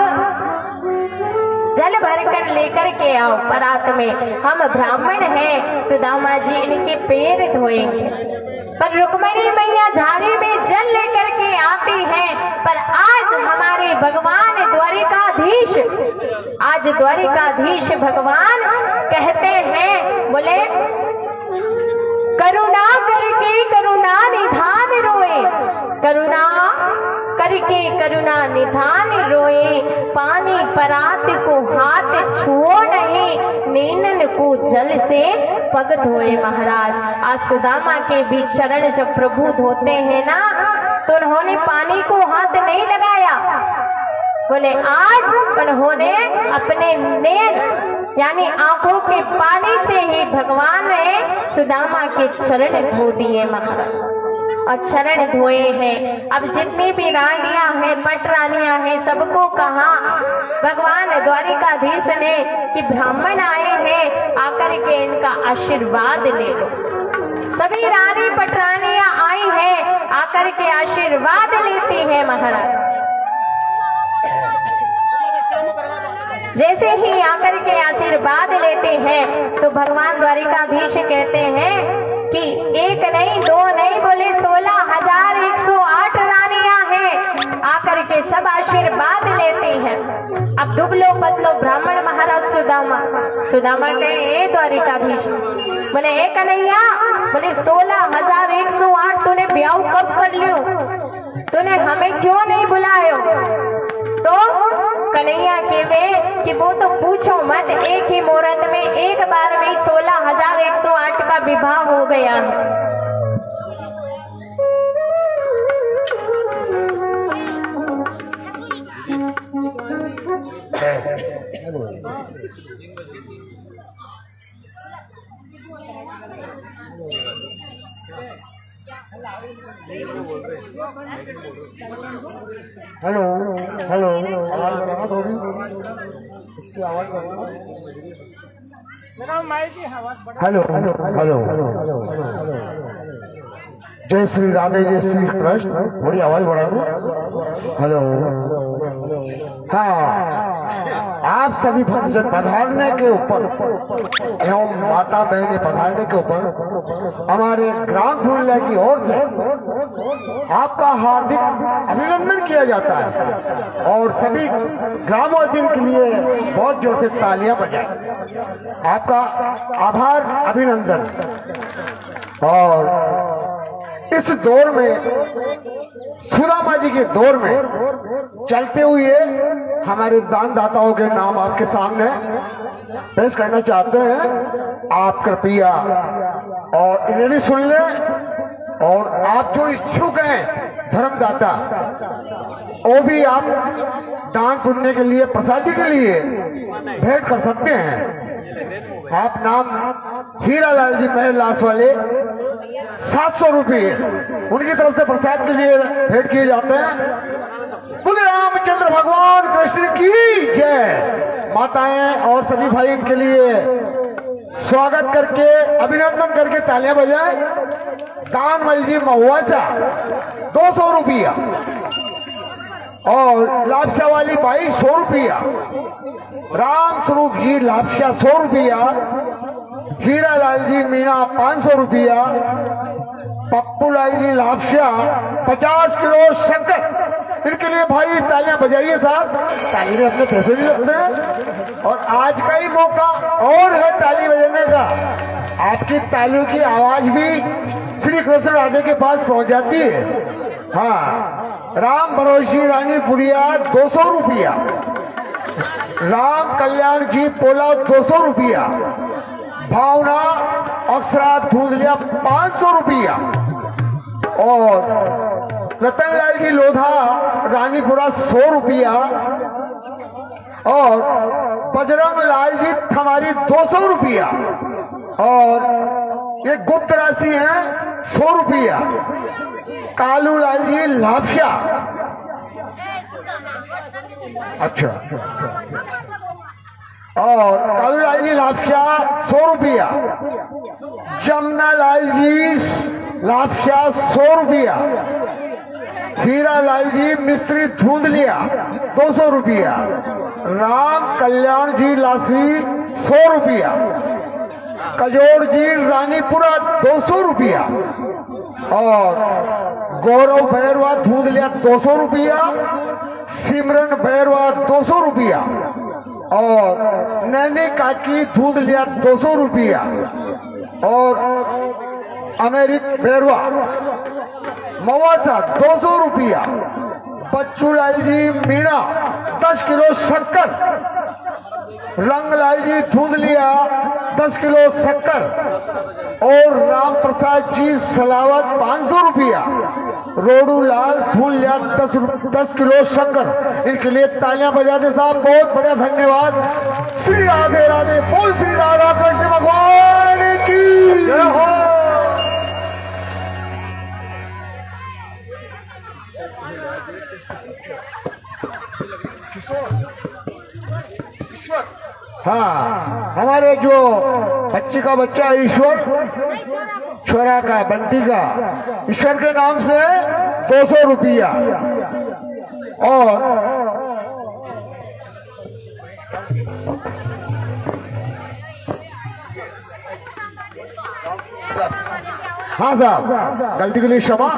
जल भरकर लेकर के आओ परात में, हम ब्राह्मण हैं, सुदामा जी इनके पैर धोएंगे। पर रुक्मणी मैया झाड़ी में जल लेकर के आती हैं, पर आज हमारे भगवान द्वारिकाधीश, आज द्वारिकाधीश भगवान कहते हैं, बोले करुणा करके करुणा निधान रोए, करुणा के करुणा निधान रोए, पानी परात को हाथ छुओ नहीं, नैनन को जल से पग धोए। महाराज आज सुदामा के भी चरण जब प्रभु धोते हैं ना, तो उन्होंने पानी को हाथ नहीं लगाया, बोले आज उन्होंने अपने नैन यानी आंखों के पानी से ही भगवान ने सुदामा के चरण धो दिए महाराज, और चरण धोए हैं। अब जितनी भी रानियां हैं, पट रानियां हैं, सबको कहा भगवान द्वारिकाधीश ने कि ब्राह्मण आए हैं, आकर के इनका आशीर्वाद ले लो। सभी रानी पटरानियां आई हैं, आकर के आशीर्वाद लेती हैं महाराज। जैसे ही आकर के आशीर्वाद लेते हैं तो भगवान द्वारिकाधीश कहते हैं कि एक नहीं दो नहीं बोले 16,108 रानियां हैं, आकर के सब आशीर्वाद लेते हैं। अब दुबलो पतलो ब्राह्मण महाराज सुदामा कहे द्वारिकाधीश, बोले एक कन्हैया, बोले 16,108 तूने ब्याह कब कर लियो, तूने हमें क्यों नहीं बुलायो? तो कन्हैया कहवे कि वो तो पूछो मत, एक ही मुहूर्त में एक बार में 16,108 का विवाह हो गया है। हेलो हेलो, आवाज बढ़ाओ थोड़ी, इसकी आवाज बढ़ाओ। हेलो हेलो, जय श्री राधे, जय श्री कृष्ण, थोड़ी आवाज बढ़ा दो। हेलो, हाँ, आप सभी भक्तजन पधारने के ऊपर एवं माता बहने पधारने के ऊपर हमारे ग्राम फूलिया की ओर से आपका हार्दिक अभिनंदन किया जाता है, और सभी ग्रामवासियों के लिए बहुत जोर से तालियां बजाएं। आपका आभार, अभिनंदन। और इस दौर में, सुदामा जी के दौर में चलते हुए हमारे दानदाताओं के नाम आपके सामने पेश करना चाहते हैं। आप कृपया और इन्हें भी सुन लें, और आप जो इच्छुक हैं धर्मदाता, वो भी आप दान पुण्य के लिए, प्रसादी के लिए भेंट कर सकते हैं। आप नाम हीरालाल जी महलास वाले 700 रुपये उनकी तरफ से प्रसाद के लिए भेंट किए जाते हैं। बोले रामचंद्र भगवान कृष्ण की जय। माताएं और सभी भाई इनके लिए स्वागत करके, अभिनंदन करके तालियां बजाएं। दानमल जी महुआ सा 200 रुपया, और लापसा वाली बाई 100 रुपया, राम स्वरूप जी लापसा 100 रुपया, हीरालाल जी मीना 500 रुपया, पप्पू लाल जी लापसा 50 किलो शक्कर। इनके लिए भाई तालियां बजाइए साहब, ताली में अपने पैसे भी रखते हैं, और आज का ही मौका और है ताली बजाने का। आपकी तालियों की आवाज भी श्री कृष्ण राधे के पास पहुंच जाती है। हाँ, राम भरोसी रानी पुरिया 200 रुपया, राम कल्याण जी पोला 200 रुपया, भावना अक्षरा धूंधलिया 500 रुपया, और रतनलाल जी लोधा रानीपुरा 100 रुपया, और बजरंग लाल जी थमारी 200 रुपया, और ये गुप्त राशि है 100 रुपया, कालू लाल जी लापसा, अच्छा, और कालू लाल जी लापसा 100 रुपया, जमुना लाल जी लापसा 100 रुपया, हीरा लाल जी मिस्त्री धूंधलिया 200 रुपया, राम कल्याण जी लासी 100 रुपया, कजोड़ जी रानीपुरा 200 रुपया, और गौरव भैरवा धूंधलिया 200 रुपया, सिमरन भैरवा 200 रुपया, और नैनी काकी धूंधलिया 200 रुपया, और अमेरिक भैरवा मवासा 200 रुपया, बच्चूलाल जी मीणा 10 किलो शक्कर, रंगलाल जी धुंधलिया 10 किलो शक्कर और राम प्रसाद जी सलावत 500 रुपया, रोडू लाल धुंधलिया 10 किलो शक्कर। इनके लिए तालियां बजाते साहब, बहुत बड़ा धन्यवाद। श्री राधे राधे, बोल श्री राधा कृष्ण भगवान की जय हो। हाँ, हमारे जो बच्चे का बच्चा ईश्वर, छोरा का बंटी का, ईश्वर के नाम से 200 रुपया और हाँ साहब, गलती के लिए क्षमा।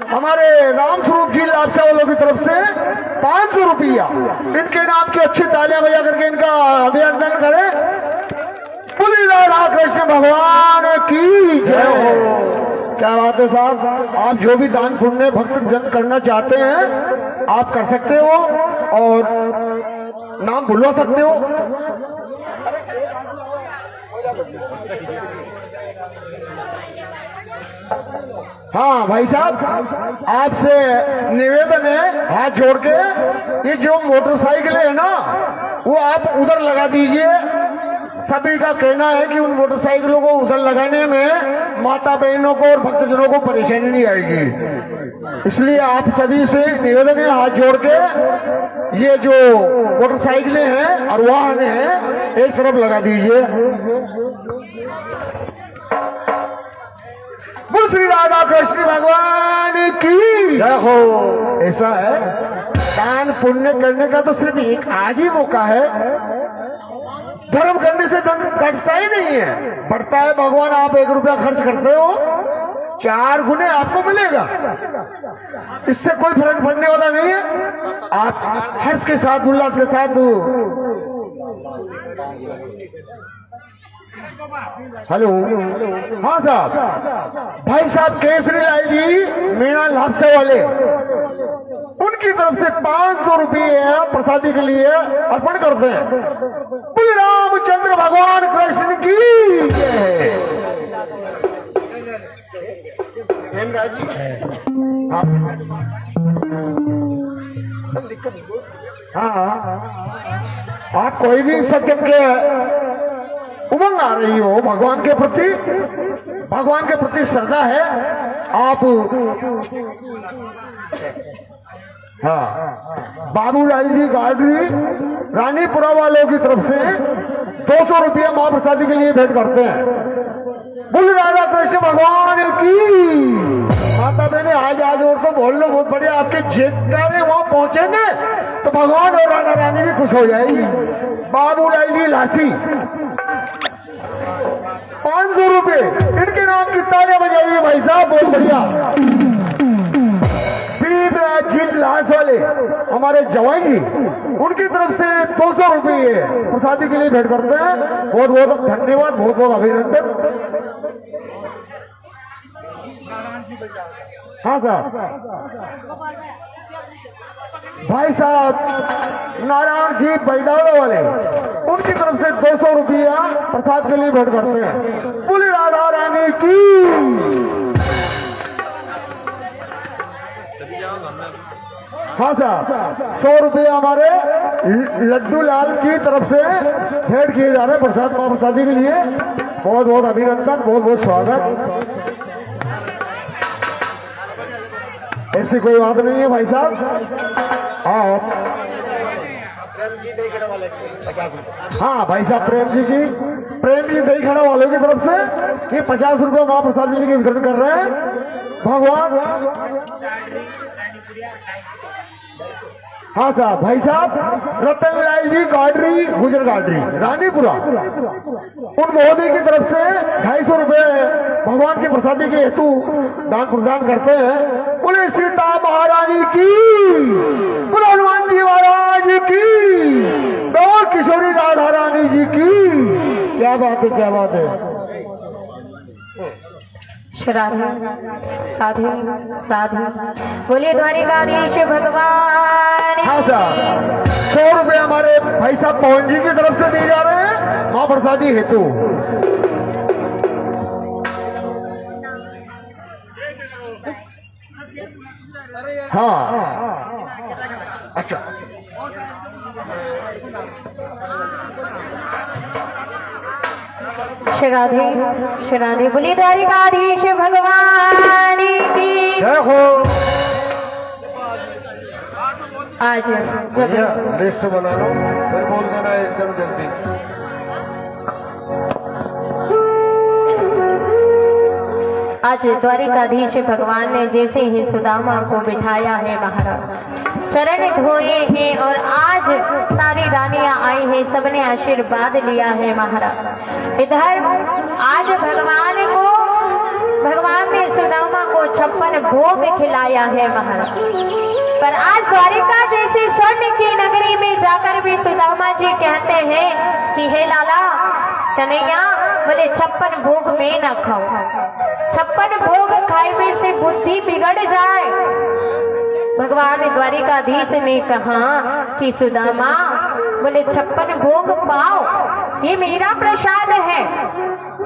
हमारे राम स्वरूप जी लापसा वालों की तरफ से 500 रुपया, इनके नाम की अच्छी तालियां बजा करके इनका अभिनंदन करें। बोलिए राधा कृष्ण भगवान की जय हो। क्या बात है साहब, आप जो भी दान पुण्य भक्त जन करना चाहते हैं आप कर सकते हो और नाम बुलवा सकते हो। हाँ भाई साहब, आपसे निवेदन है हाथ जोड़ के, ये जो मोटरसाइकिल है ना वो आप उधर लगा दीजिए। सभी का कहना है कि उन मोटरसाइकिलों को उधर लगाने में माता बहनों को और भक्तजनों को परेशानी नहीं आएगी, इसलिए आप सभी से निवेदन है हाथ जोड़ के ये जो मोटरसाइकिलें हैं और वाहन हैं एक तरफ लगा दीजिए। बोल श्री राधा कृष्ण भगवान की जय हो। ऐसा है, दान पुण्य करने का तो सिर्फ एक आज ही मौका है, धर्म करने से धन घटता ही नहीं है, बढ़ता है। भगवान आप 1 रुपया खर्च करते हो 4 गुने आपको मिलेगा, इससे कोई फर्क पड़ने वाला नहीं है। आप हर्ष के साथ उल्लास के साथ हेलो, हाँ साहब, भाई साहब केसरी लाल जी मीणा लापसे वाले, उनकी तरफ से 500 रुपये प्रसादी के लिए अर्पण करते हैं। श्री रामचंद्र भगवान कृष्ण की जय। हेमराज जी, हाँ, आप कोई भी सज्जन के उमंग आ रही हो, भगवान के प्रति श्रद्धा है, आप हाँ, बाबूलाल जी गार्डरी रानीपुरा वालों की तरफ से 200 रुपया मां प्रसादी के लिए भेंट करते हैं। बोल राधा कृष्ण भगवान की। माता बहने आज और तो बोल लो, बहुत बढ़िया, आपके जयकारे वहां पहुंचेंगे तो भगवान और राधा रानी भी खुश हो जाएगी। बाबूलाल जी लासी 500 रुपये, इनके नाम की तालियां बजाइए भाई साहब, बहुत बढ़िया। जी लाश वाले हमारे जवाई जी, उनकी तरफ से 200 रुपये प्रसादी के लिए भेंट करते हैं। बहुत बहुत धन्यवाद, बहुत बहुत अभिनंदन। हाँ साहब, भाई साहब नारायण जी बैडाला वाले, उनकी तरफ से 200 रुपया प्रसाद के लिए भेंट करते हैं। बोली राधा रानी की। हाँ साहब, 100 रुपये हमारे लड्डू लाल की तरफ से भेंट किए जा रहे हैं प्रसाद मां प्रसादी के लिए। बहुत बहुत अभिनंदन, बहुत बहुत स्वागत। ऐसी कोई बात नहीं है भाई साहब। आप हाँ भाई साहब, प्रेम जी दही खड़ा वालों की तरफ से ये 50 रुपये मां प्रसाद जी के वितरण कर रहे हैं। भगवान हाँ साहब, भाई साहब रतन लाल जी गाडरी, गुजर गाडरी रानीपुरा, उन महोदय की तरफ से 250 रुपये भगवान की प्रसादी के हेतु दान प्रदान करते हैं। बोले सीता महारानी की, बोले हनुमान जी महाराज की, और किशोरी राधा रानी जी की। क्या बात है, क्या बात है। राधे राधे राधे। बोलिए द्वारिकाधीश भगवान। हाँ साहब, 100 रुपए हमारे भाई साहब पवन जी की तरफ से दिए जा रहे हैं माँ प्रसादी हेतु। हाँ अच्छा, राधे राधे। बोलिए द्वारिकाधीश भगवान की जय हो। आज जब भैया लिस्ट बना लो, फिर बोल देना एकदम जल्दी। आज द्वारिकाधीश भगवान ने जैसे ही सुदामा को बिठाया है महाराज, चरण धोए हैं और आज सारी रानियां आई हैं, सबने आशीर्वाद लिया है महाराज। इधर आज भगवान ने सुदामा को 56 भोग खिलाया है महाराज। पर आज द्वारिका जैसी स्वर्ण की नगरी में जाकर भी सुदामा जी कहते हैं कि हे लाला कन्हैया, बोले 56 भोग में न खाओ, 56 भोग खाए से बुद्धि बिगड़ जाए। भगवान द्वारिकाधीश ने कहा कि सुदामा, बोले 56 भोग पाओ, ये मेरा प्रसाद है।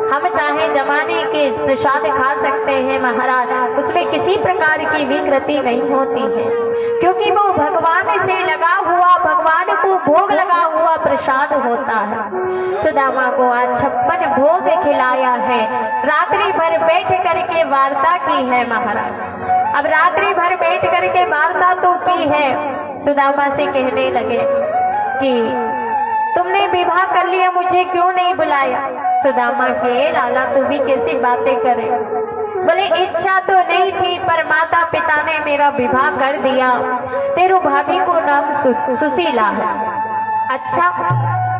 हम चाहे जमाने के प्रसाद खा सकते हैं महाराज, उसमें किसी प्रकार की विकृति नहीं होती है, क्योंकि वो भगवान से लगा हुआ, भगवान को भोग लगा हुआ प्रसाद होता है। सुदामा को आज 56 भोग खिलाया है। रात्रि भर बैठ करके वार्ता की है महाराज। अब रात्रि भर बैठ करके वार्ता तो की है, सुदामा से कहने लगे कि तुमने विवाह कर लिया, मुझे क्यों नहीं बुलाया। सुदामा के लाला तू भी कैसी बातें करे। बोले इच्छा तो नहीं थी, पर माता पिता ने मेरा विवाह कर दिया। तेरू भाभी को नाम सुशीला है। अच्छा,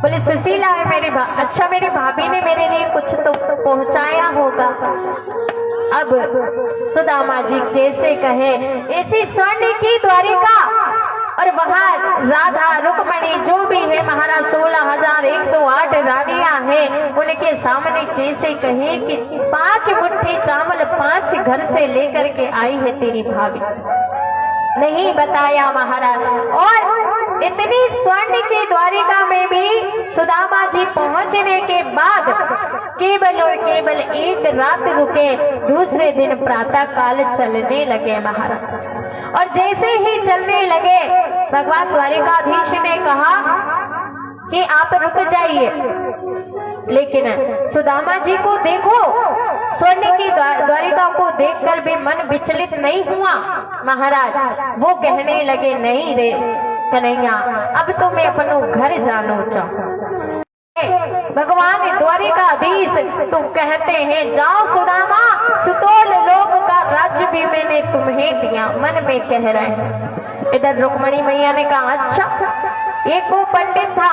बोले सुशीला है मेरी अच्छा, मेरी भाभी ने मेरे लिए कुछ तो पहुंचाया होगा। अब सुदामा जी कैसे कहे, ऐसी स्वर्ण की द्वारिका और वहाँ राधा रुक्मणी जो भी है महाराज 16,108 रानियां हैं, उनके सामने कैसे कहे कि 5 मुट्ठी चावल 5 घर से लेकर के आई है तेरी भाभी। नहीं बताया महाराज। और इतनी स्वर्ण की द्वारिका में भी सुदामा जी पहुंचने के बाद केवल और केवल एक रात रुके, दूसरे दिन प्रातः काल चलने लगे महाराज। और जैसे ही चलने लगे, भगवान द्वारिकाधीश ने कहा कि आप रुक जाइए, लेकिन सुदामा जी को देखो, स्वर्ण की द्वारिका को देखकर भी मन विचलित नहीं हुआ महाराज। वो कहने लगे नहीं रे कन्हैया, अब तो मैं अपनो घर जानो चाहूं। भगवान द्वारिकाधीश तो कहते हैं जाओ सुदामा, सुतोल लोक का राज्य भी मैंने तुम्हें दिया, मन में कह रहे हैं। इधर रुक्मणी मैया ने कहा अच्छा, एक वो पंडित था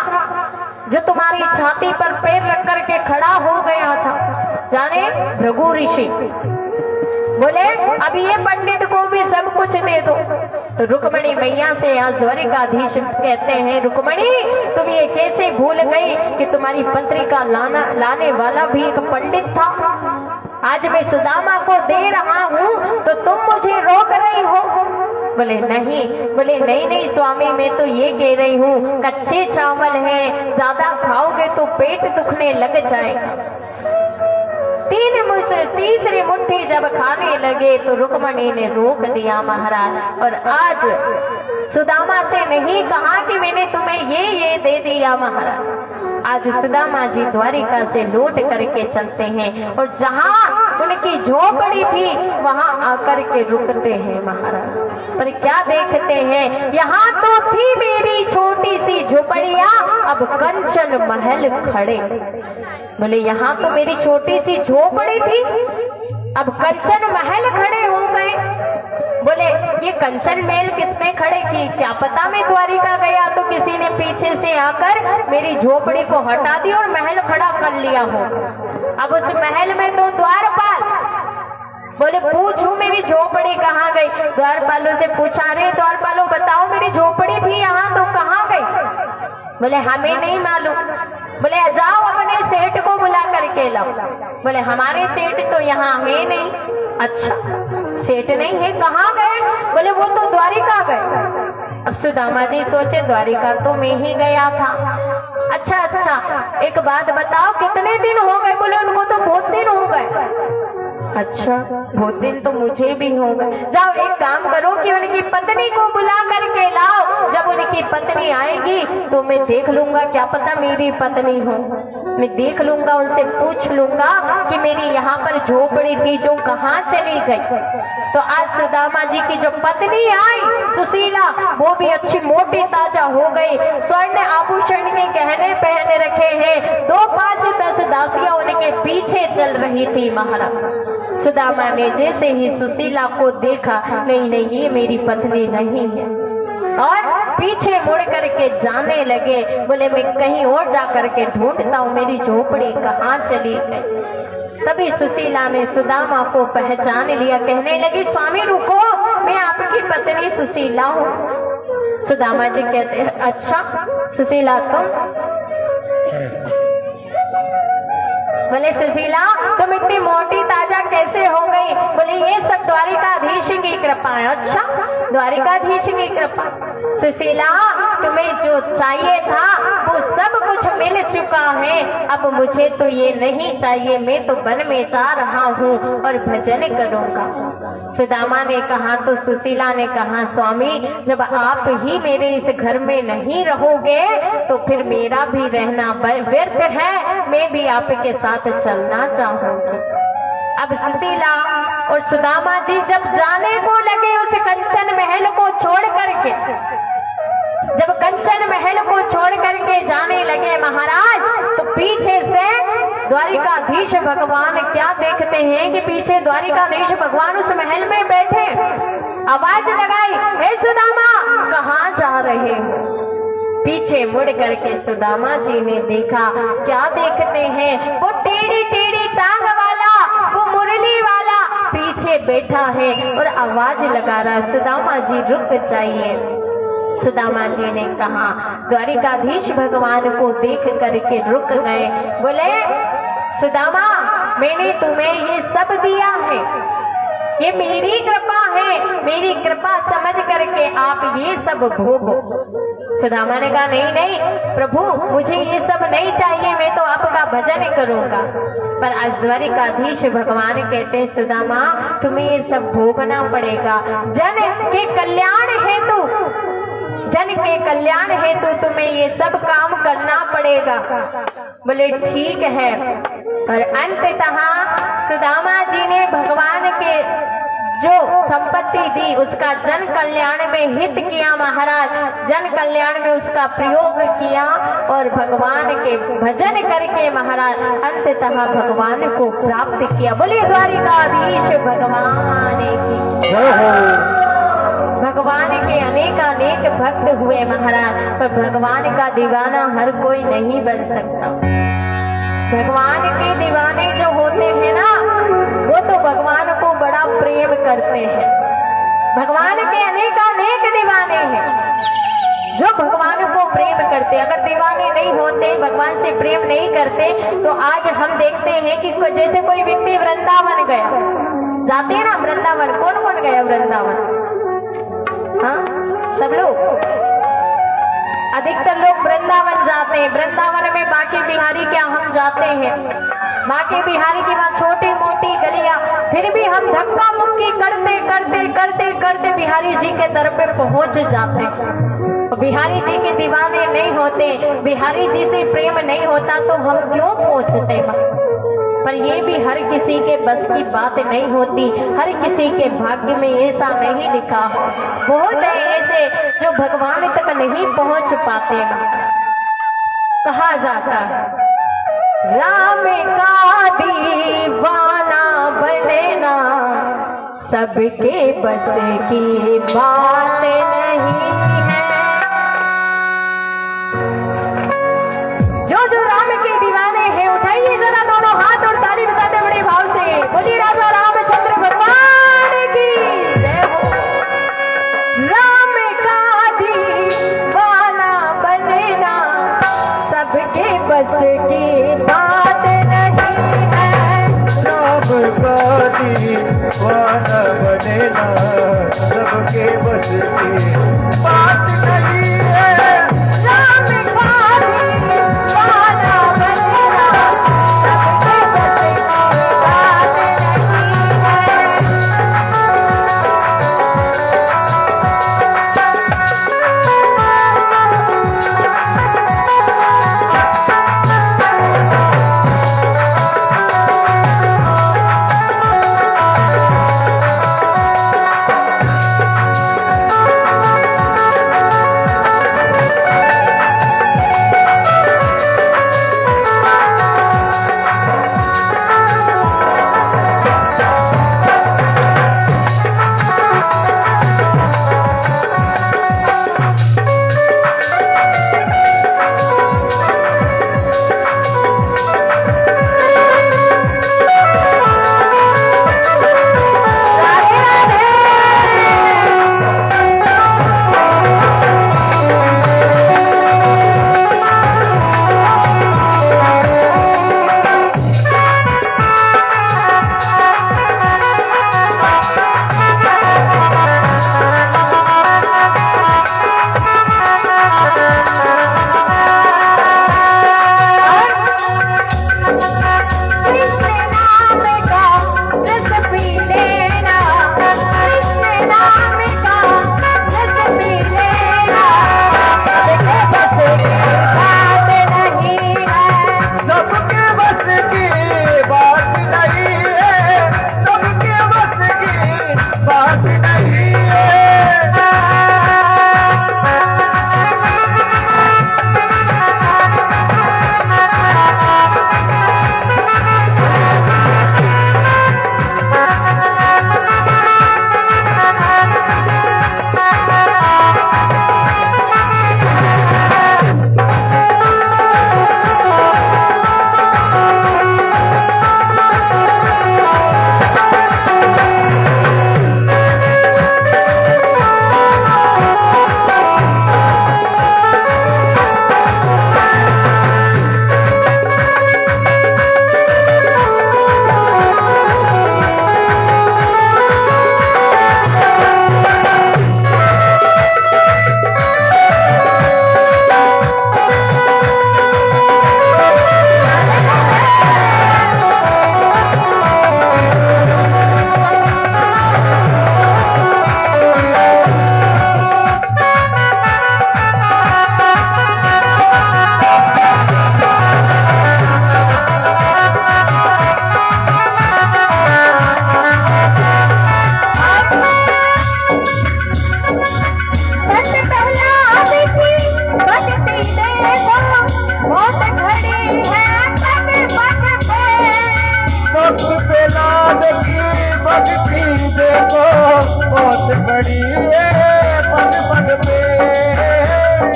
जो तुम्हारी छाती पर पैर रख करके खड़ा हो गया था, जाने भृगु ऋषि। बोले अब ये पंडित को भी सब कुछ दे दो। तो रुक्मणी मैया से आज द्वारिकाधीश कहते हैं रुक्मणी, तुम ये कैसे भूल गई कि तुम्हारी पत्रिका लाने वाला भी एक पंडित था। आज मैं सुदामा को दे रहा हूँ तो तुम मुझे रोक रही हो। बोले नहीं, बोले नहीं नहीं स्वामी, मैं तो ये कह रही हूँ कच्चे चावल हैं, ज्यादा खाओगे तो पेट दुखने लग जाएगा। तीसरी मुट्ठी जब खाने लगे तो रुक्मणी ने रोक दिया महाराज। और आज सुदामा से नहीं कहा कि मैंने तुम्हें ये दे दिया महाराज। आज सुदामा जी द्वारिका से लौट करके चलते हैं और जहाँ उनकी झोपड़ी थी वहाँ आकर के रुकते हैं महाराज। पर क्या देखते हैं, यहाँ तो थी मेरी छोटी सी झोपड़िया, अब कंचन महल खड़े। बोले यहाँ तो मेरी छोटी सी झोपड़ी थी, अब कंचन महल खड़े हो गए। बोले ये कंचन महल किसने खड़े की, क्या पता मैं द्वारिका गया तो किसी ने पीछे से आकर मेरी झोपड़ी को हटा दी और महल खड़ा कर लिया हो। अब उस महल में तो द्वारपाल। बोले पूछूं मेरी झोपड़ी कहाँ गई। द्वारपालों से पूछा, रे द्वारपालों बताओ मेरी झोपड़ी थी यहाँ तो कहाँ गई। बोले हमें नहीं मालूम। बोले जाओ अपने सेठ को बुला करके लाओ। बोले हमारे सेठ तो यहाँ है नहीं। अच्छा सेठ नहीं है, कहाँ गए? बोले वो तो द्वारिका गए। अब सुदामा जी सोचे द्वारिका तो मैं ही गया था। अच्छा अच्छा एक बात बताओ कितने दिन हो गए? बोले उनको तो बहुत दिन हो गए। अच्छा बहुत दिन तो मुझे भी हो गए। जाओ एक काम करो कि उनकी पत्नी को बुला करके लाओ। जब उनकी पत्नी आएगी तो मैं देख लूंगा, क्या पता मेरी पत्नी हो। मैं देख लूंगा, उनसे पूछ लूंगा कि मेरी यहाँ पर झोपड़ी थी जो कहाँ चली गई। तो आज सुदामा जी की जो पत्नी आई सुशीला, वो भी अच्छी मोटी ताजा हो गई। स्वर्ण आभूषण के गहने पहने रखे हैं। 2, 5, 10 दासियां उनके पीछे चल रही थी। महाराज सुदामा ने जैसे ही सुशीला को देखा, नहीं नहीं ये मेरी पत्नी नहीं है, और पीछे मुड़ करके जाने लगे। बोले मैं कहीं और जा करके ढूंढता हूँ, मेरी झोपड़ी कहाँ चली गई। तभी सुशीला ने सुदामा को पहचान लिया। कहने लगी स्वामी रुको, मैं आपकी पत्नी सुशीला हूँ। सुदामा जी कहते हैं अच्छा सुशीला तुम? बोले सुशीला तुम इतनी मोटी ताजा कैसे हो गई? बोले ये सब द्वारिकाधीश की कृपा है। अच्छा द्वारिकाधीश की कृपा। सुशीला तुम्हें जो चाहिए था वो सब कुछ मिल चुका है, अब मुझे तो ये नहीं चाहिए। मैं तो वन में जा रहा हूँ और भजन करूँगा। सुदामा ने कहा तो सुशीला ने कहा स्वामी जब आप ही मेरे इस घर में नहीं रहोगे तो फिर मेरा भी रहना व्यर्थ है, मैं भी आपके साथ चलना चाहूंगी। अब सुशीला और सुदामा जी जब जाने को लगे उस कंचन महल को छोड़ करके, जब कंचन महल को छोड़ करके जाने लगे महाराज, तो पीछे से द्वारिकाधीश भगवान क्या देखते हैं कि पीछे द्वारिकाधीश भगवान उस महल में बैठे। आवाज लगाई हे सुदामा कहाँ जा रहे हो? पीछे मुड़ करके सुदामा जी ने देखा, क्या देखते हैं? वो टेढ़ी टेढ़ी टांग वाला, वो मुरली वाला पीछे बैठा है और आवाज लगा रहा सुदामा जी रुक जाइए। सुदामा जी ने कहा, द्वारिकाधीश भगवान को देख करके रुक गए। बोले सुदामा मैंने तुम्हें ये सब दिया है, ये मेरी कृपा है, मेरी कृपा समझ करके आप ये सब भोगो। सुदामा ने कहा नहीं नहीं प्रभु मुझे ये सब नहीं चाहिए, मैं तो आपका भजन करूंगा। पर आज द्वारिकाधीश भगवान कहते हैं सुदामा तुम्हें ये सब भोगना पड़ेगा, जन के कल्याण हेतु, जन के कल्याण हेतु तुम्हें ये सब काम करना पड़ेगा। बोले ठीक है। और अंततः सुदामा जी ने भगवान के जो संपत्ति दी उसका जन कल्याण में हित किया महाराज, जन कल्याण में उसका प्रयोग किया और भगवान के भजन करके महाराज अंततः भगवान को प्राप्त किया। बोलिए द्वारिकाधीश भगवान की। भगवान के अनेक भक्त हुए महाराज, पर भगवान का दीवाना हर कोई नहीं बन सकता। भगवान के दीवाने जो होते हैं ना वो तो भगवान को बड़ा प्रेम करते हैं। भगवान के अनेक दीवाने हैं जो भगवान को प्रेम करते। अगर दीवाने नहीं होते, भगवान से प्रेम नहीं करते, तो आज हम देखते हैं कि जैसे कोई व्यक्ति वृंदावन गया, जाते हैं ना वृंदावन, कौन कौन गया वृंदावन? हाँ सब लोग, अधिकतर लोग वृंदावन जाते हैं। वृंदावन में बांके बिहारी क्या हम जाते हैं, बांके बिहारी की वहाँ छोटी मोटी गलियां, फिर भी हम धक्का मुक्की करते करते करते करते बिहारी जी के दर पे पहुंच जाते। बिहारी जी के दीवाने नहीं होते, बिहारी जी से प्रेम नहीं होता तो हम क्यों पहुंचते? पर ये भी हर किसी के बस की बात नहीं होती, हर किसी के भाग्य में ऐसा नहीं लिखा। बहुत है ऐसे जो भगवान तक नहीं पहुंच पाते। कहा जाता है राम का दीवाना बनना सबके बस की बात नहीं है। जो जो राम के दीवाने हैं उठाइए जरा दोनों हाथ और ताली बजाते बड़े भाव से बोलिए राजा रामचंद्र भगवान की जय हो। राम का दीवाना बनना सबके बस दीवाना बनेना सबके बस की बात नहीं है। राम का दीवाना बनेना सबके बस की बात बहुत खड़ी है पग पग पे,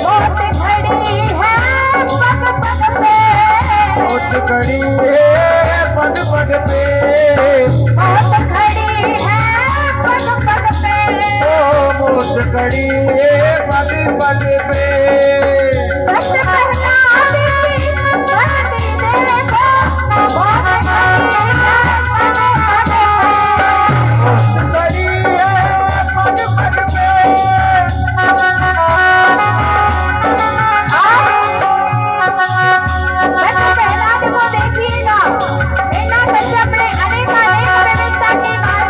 बहुत खड़ी है पग पग पे, बहुत खड़ी है पग पग पे, बहुत खड़ी है पग पग पे, ओ बहुत खड़ी है पग पग पे। बस पहला भी बनती देखो, बहुत खड़ी है पग पग पे, बहुत खड़ी है पग पग पे। पहला देखो देखिएगा, इन्ना बच्चे अपने अनेक अनेक व्यवस्था के बाद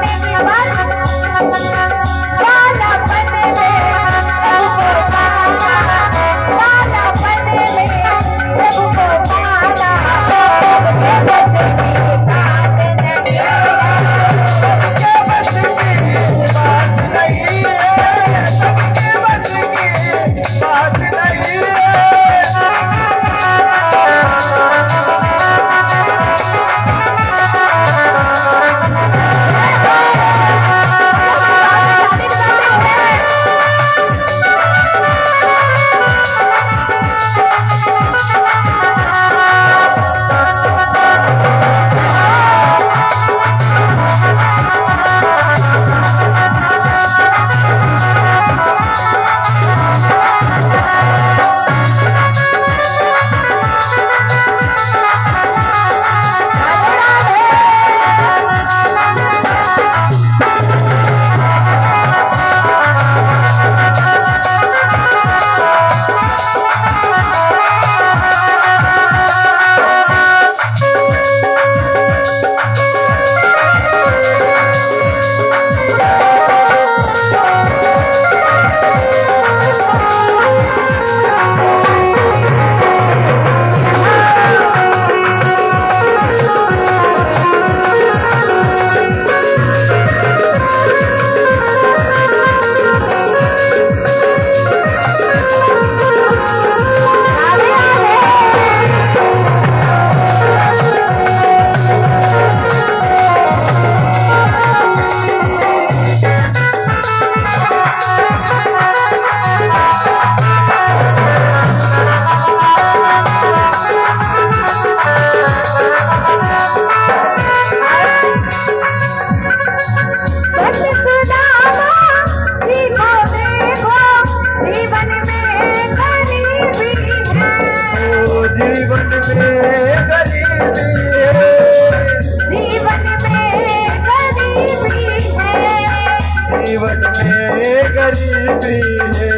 जीवन में गरीबी है।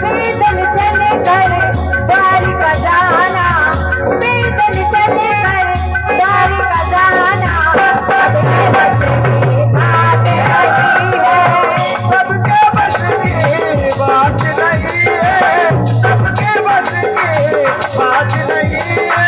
पैदल चले कर द्वारिका जाना, पैदल चले कर द्वारिका जाना, सबके बस की बात नहीं है, सबके बस की बात नहीं है, सबके बस की बात नहीं है।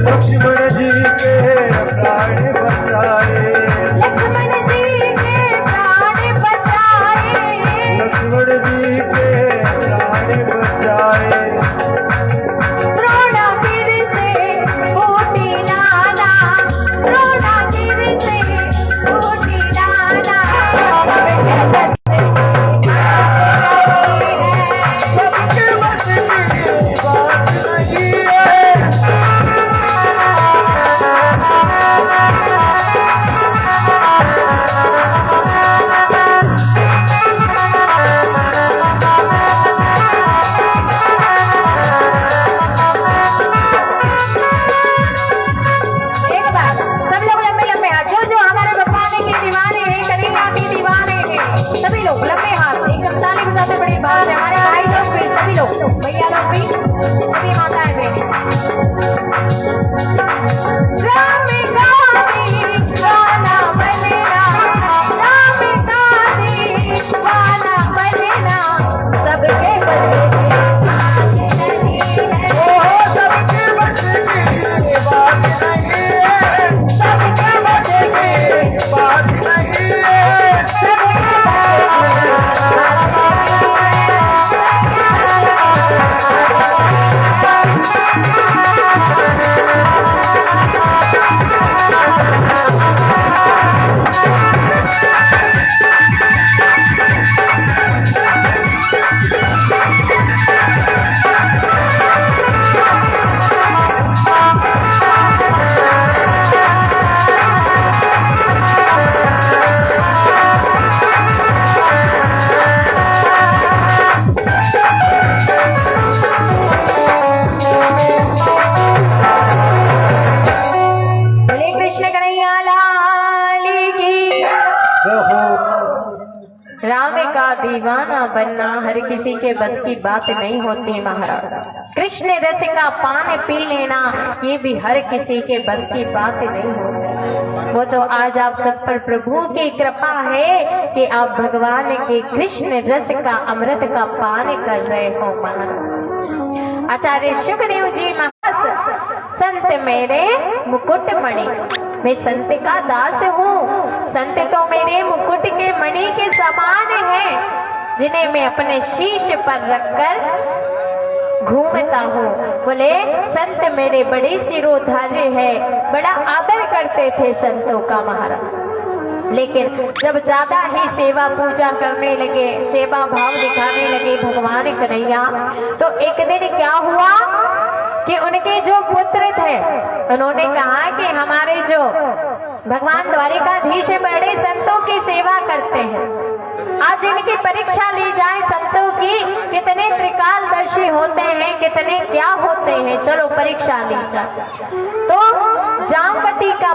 लक्ष्मण जी के प्राण बचाए, लक्ष्मण जी के प्राण बचाए, लक्ष्मण जी के प्राण बचाए। द्रोणागिर से बूटी लाना, द्रोणागिर से बूटी लाना, सबके बस सबके बस की बात नहीं है। एक बात, सब लोग लंबे लंबे हाथ, जो हमारे बपाने के दीवाने हैं, करीना के दीवाने हैं, सभी लोग लंबे हाथ, एकदम ताली बजाते बड़ी बात है। हमारे भाई लोग भी, सभी लोग, भैया लोग भी, सभी माताएं भी। राम गादी गाना बजना, राम गादी गाना बजना, सबके बस की सबके बस की बात नहीं है, सबके बस की बात नहीं है। बोले कृष्ण कन्हैया लाल की। राम का दीवाना बनना हर किसी के बस की बात नहीं होती महाराज। कृष्ण रस का पान पी लेना ये भी हर किसी के बस की बात नहीं होती। वो तो आज आप सब पर प्रभु की कृपा है कि आप भगवान के कृष्ण रस का अमृत का पान कर रहे हो महाराज। आचार्य शुभदेव जी महाराज, संत मेरे मुकुट मणि, मैं संत का दास हूँ। संत तो मेरे मुकुट के मणि के समान है, जिन्हें मैं अपने शीश पर रखकर घूमता हूँ। बोले संत मेरे बड़े सिरोधार्य है, बड़ा आदर करते थे संतों का महाराज। लेकिन जब ज्यादा ही सेवा पूजा करने लगे, सेवा भाव दिखाने लगे भगवान कन्हैया, तो एक दिन क्या हुआ कि उनके जो पुत्र थे उन्होंने कहा कि हमारे जो भगवान द्वारिकाधीश बड़े संतों की सेवा करते हैं, आज इनकी परीक्षा ली जाए संतों की, कितने त्रिकालदर्शी होते हैं, कितने क्या होते हैं, चलो परीक्षा ली जाए। तो जामवती का